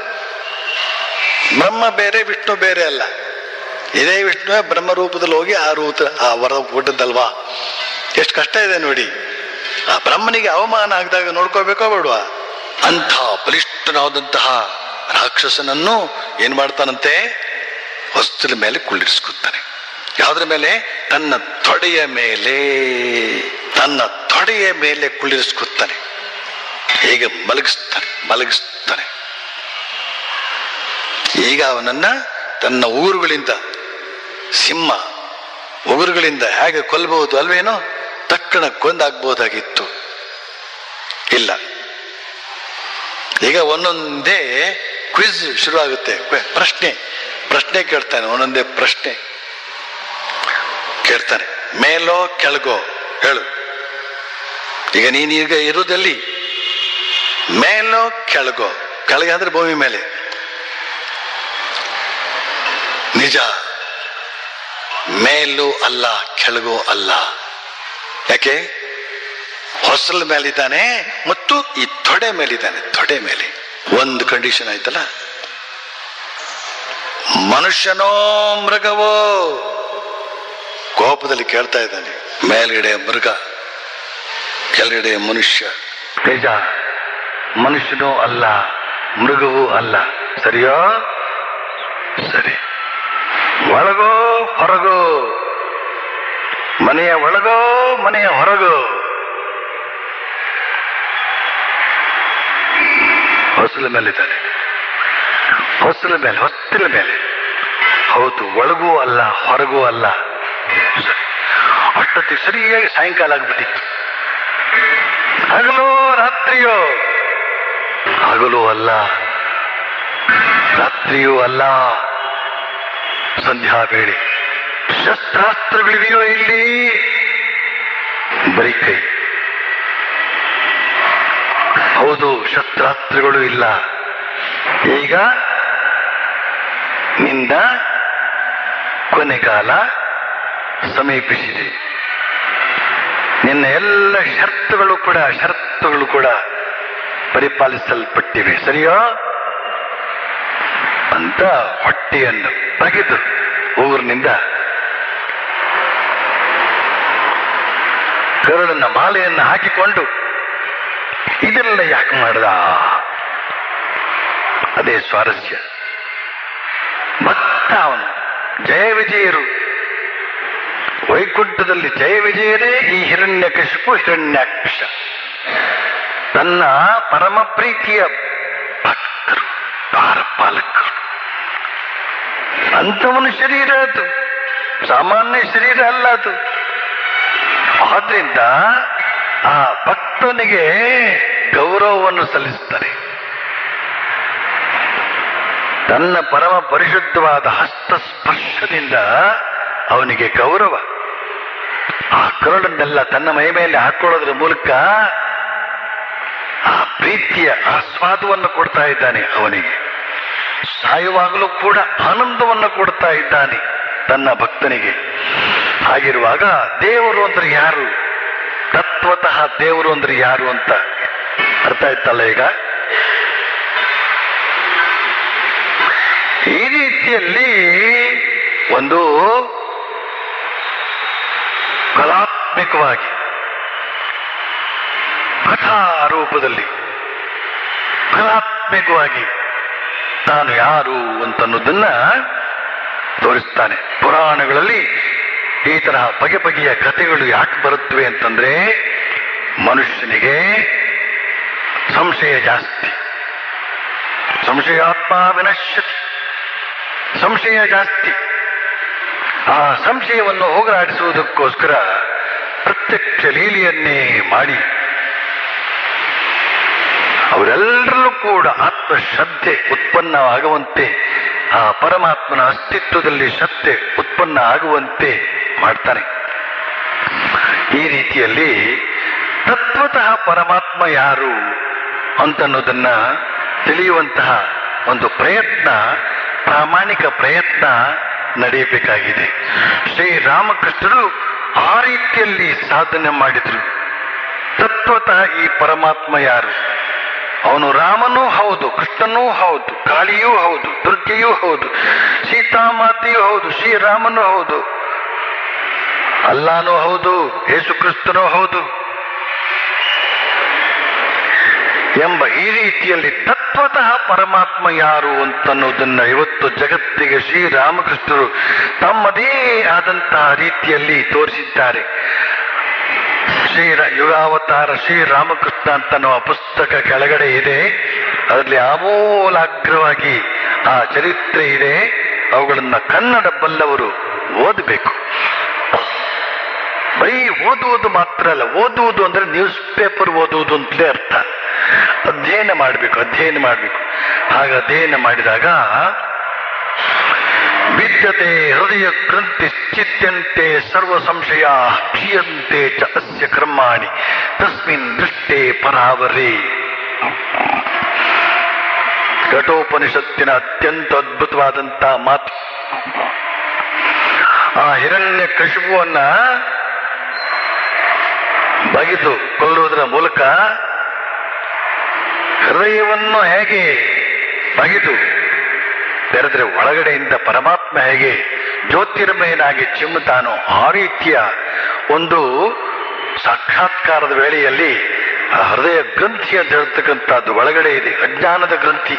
ಬ್ರಹ್ಮ ಬೇರೆ, ವಿಷ್ಣು ಬೇರೆ ಅಲ್ಲ. ಇದೇ ವಿಷ್ಣುವೇ ಬ್ರಹ್ಮ ರೂಪದಲ್ಲಿ ಹೋಗಿ ಆ ವರ ಕೊಟ್ಟದ್ದಲ್ವಾ. ಎಷ್ಟು ಕಷ್ಟ ಇದೆ ನೋಡಿ. ಆ ಬ್ರಹ್ಮನಿಗೆ ಅವಮಾನ ಆಗದಾಗ ನೋಡ್ಕೋಬೇಕೋ ಬೇಡವಾ? ಅಂಥ ಬಲಿಷ್ಠನಾದಂತಹ ರಾಕ್ಷಸನನ್ನು ಏನ್ ಮಾಡ್ತಾನಂತೆ? ಹೊಸ್ತಿಲ ಮೇಲೆ ಕುಳ್ಳಿರಿಸ್ಕೊತಾನೆ. ಯಾವ್ದ್ರ ಮೇಲೆ? ತನ್ನ ತೊಡೆಯ ಮೇಲೆ, ತನ್ನ ತೊಡೆಯ ಮೇಲೆ ಕುಳ್ಳಿರಿಸ್ಕೊತಾನೆ. ಹೀಗೆ ಮಲಗಿಸ್ತಾನೆ. ಈಗ ಅವನನ್ನ ತನ್ನ ಉಗುರುಗಳಿಂದ, ಸಿಂಹ ಉಗುರುಗಳಿಂದ ಹೇಗೆ ಕೊಲ್ಲಬಹುದು ಅಲ್ವೇನೋ, ತಕ್ಷಣ ಕೊಂದಾಗ್ಬೋದಾಗಿತ್ತು. ಇಲ್ಲ, ಈಗ ಒಂದೊಂದೇ ಕ್ವಿಜ್ ಶುರುವಾಗುತ್ತೆ. ಪ್ರಶ್ನೆ ಕೇಳ್ತಾನೆ. ಒಂದೊಂದೇ ಪ್ರಶ್ನೆ ಕೇಳ್ತಾನೆ. ಮೇಲೋ ಕೆಳಗೋ ಹೇಳು. ಈಗ ನೀನೀಗ ಇರುವುದಲ್ಲಿ ಮೇಲೋ ಕೆಳಗೋ. ಕೆಳಗೆ ಅಂದ್ರೆ ಭೂಮಿ ಮೇಲೆ. ನಿಜ, ಮೇಲೂ ಅಲ್ಲ ಕೆಳಗೂ ಅಲ್ಲ. ಯಾಕೆ? ಹೊಸಲ ಮೇಲಿದ್ದಾನೆ ಮತ್ತು ಈ ತೊಡೆ ಮೇಲಿದ್ದಾನೆ. ತೊಡೆ ಮೇಲೆ ಒಂದು ಕಂಡೀಷನ್ ಆಯ್ತಲ್ಲ. ಮನುಷ್ಯನೋ ಮೃಗವೋ? ಕೋಪದಲ್ಲಿ ಕೇಳ್ತಾ ಇದ್ದಾನೆ. ಮೇಲ್ಗಡೆ ಮೃಗ, ಕೆಳಗಡೆ ಮನುಷ್ಯ. ನಿಜ, ಮನುಷ್ಯನೂ ಅಲ್ಲ ಮೃಗವೂ ಅಲ್ಲ. ಸರಿಯೋ? ಸರಿ. ಒಳಗೋ ಹೊರಗೋ? ಮನೆಯ ಒಳಗೋ ಮನೆಯ ಹೊರಗೋ? ಹೊಸಲ ಮೇಲಿದ್ದಾನೆ. ಹೊಸಲ ಮೇಲೆ, ಹೊಸ್ತಿಲ ಮೇಲೆ. ಹೌದು, ಒಳಗೂ ಅಲ್ಲ ಹೊರಗೂ ಅಲ್ಲ. ಅಷ್ಟೊತ್ತಿಗೆ ಸರಿಯಾಗಿ ಸಾಯಂಕಾಲ ಆಗ್ಬಿಟ್ಟಿತ್ತು. ಹಗಲೋ ರಾತ್ರಿಯೋ? ಹಗಲೂ ಅಲ್ಲ ರಾತ್ರಿಯೂ ಅಲ್ಲ, ಸಂಧ್ಯಾ ವೇಳೆ. ಶಸ್ತ್ರಾಸ್ತ್ರಗಳಿವೆಯೋ ಇಲ್ಲಿ? ಬರೀ ಕೈ. ಹೌದು, ಶಸ್ತ್ರಾಸ್ತ್ರಗಳು ಇಲ್ಲ. ಈಗ ನಿಂದ ಕೊನೆಗಾಲ ಸಮೀಪಿಸಿದೆ. ನಿನ್ನ ಎಲ್ಲ ಷರತ್ತುಗಳು ಕೂಡ ಪರಿಪಾಲಿಸಲ್ಪಟ್ಟಿವೆ. ಸರಿಯೋ? ಅಂತ ಹೊಟ್ಟೆಯನ್ನು ತೆಗೆದು ಊರಿನಿಂದ ಗರುಡನ ಮಾಲೆಯನ್ನು ಹಾಕಿಕೊಂಡು ಇದೆಲ್ಲ ಯಾಕೆ ಮಾಡ್ದ? ಅದೇ ಸ್ವಾರಸ್ಯ. ಭಕ್ತ ಅವನು. ಜಯ ವಿಜಯರು ವೈಕುಂಠದಲ್ಲಿ ಜಯ ವಿಜಯರೇ ಈ ಹಿರಣ್ಯಕಶಿಪು, ಹಿರಣ್ಯಾಕ್ಷ. ತನ್ನ ಪರಮ ಪ್ರೀತಿಯ ಭಕ್ತರು, ದ್ವಾರಪಾಲಕರು. ಅಂಥವನ ಶರೀರ ಅದು, ಸಾಮಾನ್ಯ ಶರೀರ ಅಲ್ಲ ಅದು. ಆದ್ರಿಂದ ಆ ಭಕ್ತನಿಗೆ ಗೌರವವನ್ನು ಸಲ್ಲಿಸ್ತಾರೆ. ತನ್ನ ಪರಮ ಪರಿಶುದ್ಧವಾದ ಹಸ್ತಸ್ಪರ್ಶದಿಂದ ಅವನಿಗೆ ಗೌರವ. ಆ ಕರುಳನ್ನೆಲ್ಲ ತನ್ನ ಮೈ ಮೇಲೆ ಹಾಕೊಳ್ಳೋದ್ರ ಮೂಲಕ ಆ ಪ್ರೀತಿಯ ಆಸ್ವಾದವನ್ನು ಕೊಡ್ತಾ ಇದ್ದಾನೆ ಅವನಿಗೆ. ಸಾಯುವಾಗಲೂ ಕೂಡ ಆನಂದವನ್ನು ಕೊಡ್ತಾ ಇದ್ದಾನೆ ತನ್ನ ಭಕ್ತನಿಗೆ. ಹಾಗಿರುವಾಗ ದೇವರು ಅಂದ್ರೆ ಯಾರು, ತತ್ವತಃ ದೇವರು ಅಂದ್ರೆ ಯಾರು ಅಂತ ಅರ್ಥ ಆಯ್ತಲ್ಲ ಈಗ. ಈ ರೀತಿಯಲ್ಲಿ ಒಂದು ಕಲಾತ್ಮಕವಾಗಿ ಕಥಾ ರೂಪದಲ್ಲಿ ಕಲಾತ್ಮಕವಾಗಿ ತಾನು ಯಾರು ಅಂತನ್ನೋದನ್ನ ತೋರಿಸ್ತಾನೆ. ಪುರಾಣಗಳಲ್ಲಿ ಈ ತರಹ ಬಗೆ ಬಗೆಯ ಕಥೆಗಳು ಯಾಕೆ ಬರುತ್ತವೆ ಅಂತಂದ್ರೆ ಮನುಷ್ಯನಿಗೆ ಸಂಶಯ ಜಾಸ್ತಿ. ಸಂಶಯಾತ್ಮ ವಿನಶ್ಯತಿ, ಸಂಶಯ ಜಾಸ್ತಿ. ಆ ಸಂಶಯವನ್ನು ಹೋಗಲಾಡಿಸುವುದಕ್ಕೋಸ್ಕರ ಪ್ರತ್ಯಕ್ಷ ಲೀಲೆಯನ್ನೇ ಮಾಡಿ ಅವರೆಲ್ಲರಲ್ಲೂ ಕೂಡ ಆತ್ಮಶ್ರದ್ಧೆ ಉತ್ಪನ್ನವಾಗುವಂತೆ, ಆ ಪರಮಾತ್ಮನ ಅಸ್ತಿತ್ವದಲ್ಲಿ ಶ್ರದ್ಧೆ ಉತ್ಪನ್ನ ಆಗುವಂತೆ ಮಾಡ್ತಾನೆ. ಈ ರೀತಿಯಲ್ಲಿ ತತ್ವತಃ ಪರಮಾತ್ಮ ಯಾರು ಅಂತನ್ನೋದನ್ನ ತಿಳಿಯುವಂತಹ ಒಂದು ಪ್ರಯತ್ನ, ಪ್ರಾಮಾಣಿಕ ಪ್ರಯತ್ನ ನಡೆಯಬೇಕಾಗಿದೆ. ಶ್ರೀರಾಮಕೃಷ್ಣರು ಆ ರೀತಿಯಲ್ಲಿ ಸಾಧನೆ ಮಾಡಿದ್ರು. ತತ್ವತಃ ಈ ಪರಮಾತ್ಮ ಯಾರು, ಅವನು ರಾಮನೂ ಹೌದು, ಕೃಷ್ಣನೂ ಹೌದು, ಕಾಳಿಯೂ ಹೌದು, ದುರ್ಗೆಯೂ ಹೌದು, ಸೀತಾಮಾತೆಯೂ ಹೌದು, ಶ್ರೀರಾಮನೂ ಹೌದು, ಅಲ್ಲಾನೂ ಹೌದು, ಯೇಸು ಕ್ರಿಸ್ತನೂ ಹೌದು ಎಂಬ ಈ ರೀತಿಯಲ್ಲಿ ತತ್ವತಃ ಪರಮಾತ್ಮ ಯಾರು ಅಂತನ್ನೋದನ್ನ ಇವತ್ತು ಜಗತ್ತಿಗೆ ಶ್ರೀರಾಮಕೃಷ್ಣರು ತಮ್ಮದೇ ಆದಂತಹ ರೀತಿಯಲ್ಲಿ ತೋರಿಸಿದ್ದಾರೆ. ಯುಗಾವತಾರ ಶ್ರೀರಾಮಕೃಷ್ಣ ಅಂತ ನಾವು ಪುಸ್ತಕ ಕೆಳಗಡೆ ಇದೆ. ಅದರಲ್ಲಿ ಆಮೂಲಾಗ್ರವಾಗಿ ಆ ಚರಿತ್ರೆ ಇದೆ. ಅವುಗಳನ್ನ ಕನ್ನಡ ಬಲ್ಲವರು ಓದಬೇಕು. ಬರೀ ಓದುವುದು ಮಾತ್ರ ಅಲ್ಲ, ಓದುವುದು ಅಂದ್ರೆ ನ್ಯೂಸ್ ಪೇಪರ್ ಓದುವುದು ಅಂತಲೇ ಅರ್ಥ. ಅಧ್ಯಯನ ಮಾಡಬೇಕು, ಅಧ್ಯಯನ ಮಾಡಬೇಕು. ಹಾಗೆ ಅಧ್ಯಯನ ಮಾಡಿದಾಗ ವಿದ್ಯತೆ ಹೃದಯ ಗ್ರಂಥಿ ಚಿತ್ಯಂತೆ ಸರ್ವ ಸಂಶಯ ಕ್ಷೀಯಂತೆ ಚ ಅಸ್ಯ ಕರ್ಮಾಣಿ ತಸ್ಮಿನ್ ದೃಷ್ಟೇ ಪರಾವರೇ. ಘಟೋಪನಿಷತ್ತಿನ ಅತ್ಯಂತ ಅದ್ಭುತವಾದಂತ ಮಾತು. ಆ ಹಿರಣ್ಯ ಕಶಿಪುವನ್ನ ಬಗೆದು ಕೊಲ್ಲುವುದರ ಮೂಲಕ ಹೃದಯವನ್ನು ಹೇಗೆ ಬಗೆದು ತೆರೆದ್ರೆ ಒಳಗಡೆಯಿಂದ ಪರಮಾತ್ಮ ಹೇಗೆ ಜ್ಯೋತಿರ್ಮಯನಾಗಿ ಚಿಮ್ಮುತ್ತಾನೋ ಆ ರೀತಿಯ ಒಂದು ಸಾಕ್ಷಾತ್ಕಾರದ ವೇಳೆಯಲ್ಲಿ ಆ ಹೃದಯ ಗ್ರಂಥಿ ಅಂತ ಹೇಳ್ತಕ್ಕಂಥದ್ದು ಒಳಗಡೆ ಇದೆ. ಅಜ್ಞಾನದ ಗ್ರಂಥಿ,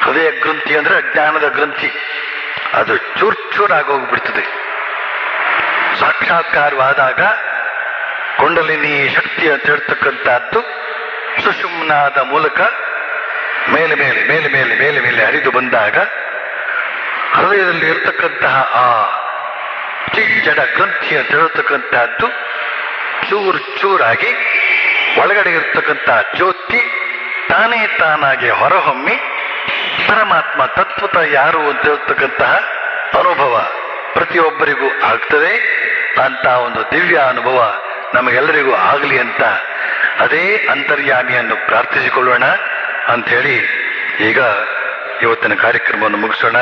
ಹೃದಯ ಗ್ರಂಥಿ ಅಂದ್ರೆ ಅಜ್ಞಾನದ ಗ್ರಂಥಿ. ಅದು ಚೂರ್ ಚೂರಾಗೋಗ್ಬಿಡ್ತದೆ. ಸಾಕ್ಷಾತ್ಕಾರವಾದಾಗ ಕುಂಡಲಿನಿ ಶಕ್ತಿ ಅಂತ ಹೇಳ್ತಕ್ಕಂಥದ್ದು ಸುಷುಮ್ನಾದ ಮೂಲಕ ಮೇಲೆ ಮೇಲೆ ಮೇಲೆ ಮೇಲೆ ಮೇಲೆ ಮೇಲೆ ಹರಿದು ಬಂದಾಗ ಹೃದಯದಲ್ಲಿ ಇರ್ತಕ್ಕಂತಹ ಆ ಜಡ ಗ್ರಂಥಿ ಅಂತ ಹೇಳ್ತಕ್ಕಂಥದ್ದು ಚೂರು ಚೂರಾಗಿ ಒಳಗಡೆ ಇರ್ತಕ್ಕಂತಹ ಜ್ಯೋತಿ ತಾನೇ ತಾನಾಗಿ ಹೊರಹೊಮ್ಮಿ ಪರಮಾತ್ಮ ತತ್ವತ ಯಾರು ಅಂತ ಹೇಳ್ತಕ್ಕಂತಹ ಅನುಭವ ಪ್ರತಿಯೊಬ್ಬರಿಗೂ ಆಗ್ತದೆ. ಅಂತ ಒಂದು ದಿವ್ಯ ಅನುಭವ ನಮಗೆಲ್ಲರಿಗೂ ಆಗಲಿ ಅಂತ ಅದೇ ಅಂತರ್ಯಾಮಿಯನ್ನು ಪ್ರಾರ್ಥಿಸಿಕೊಳ್ಳೋಣ ಅಂತ ಹೇಳಿ ಈಗ ಇವತ್ತಿನ ಕಾರ್ಯಕ್ರಮವನ್ನು ಮುಗಿಸೋಣ.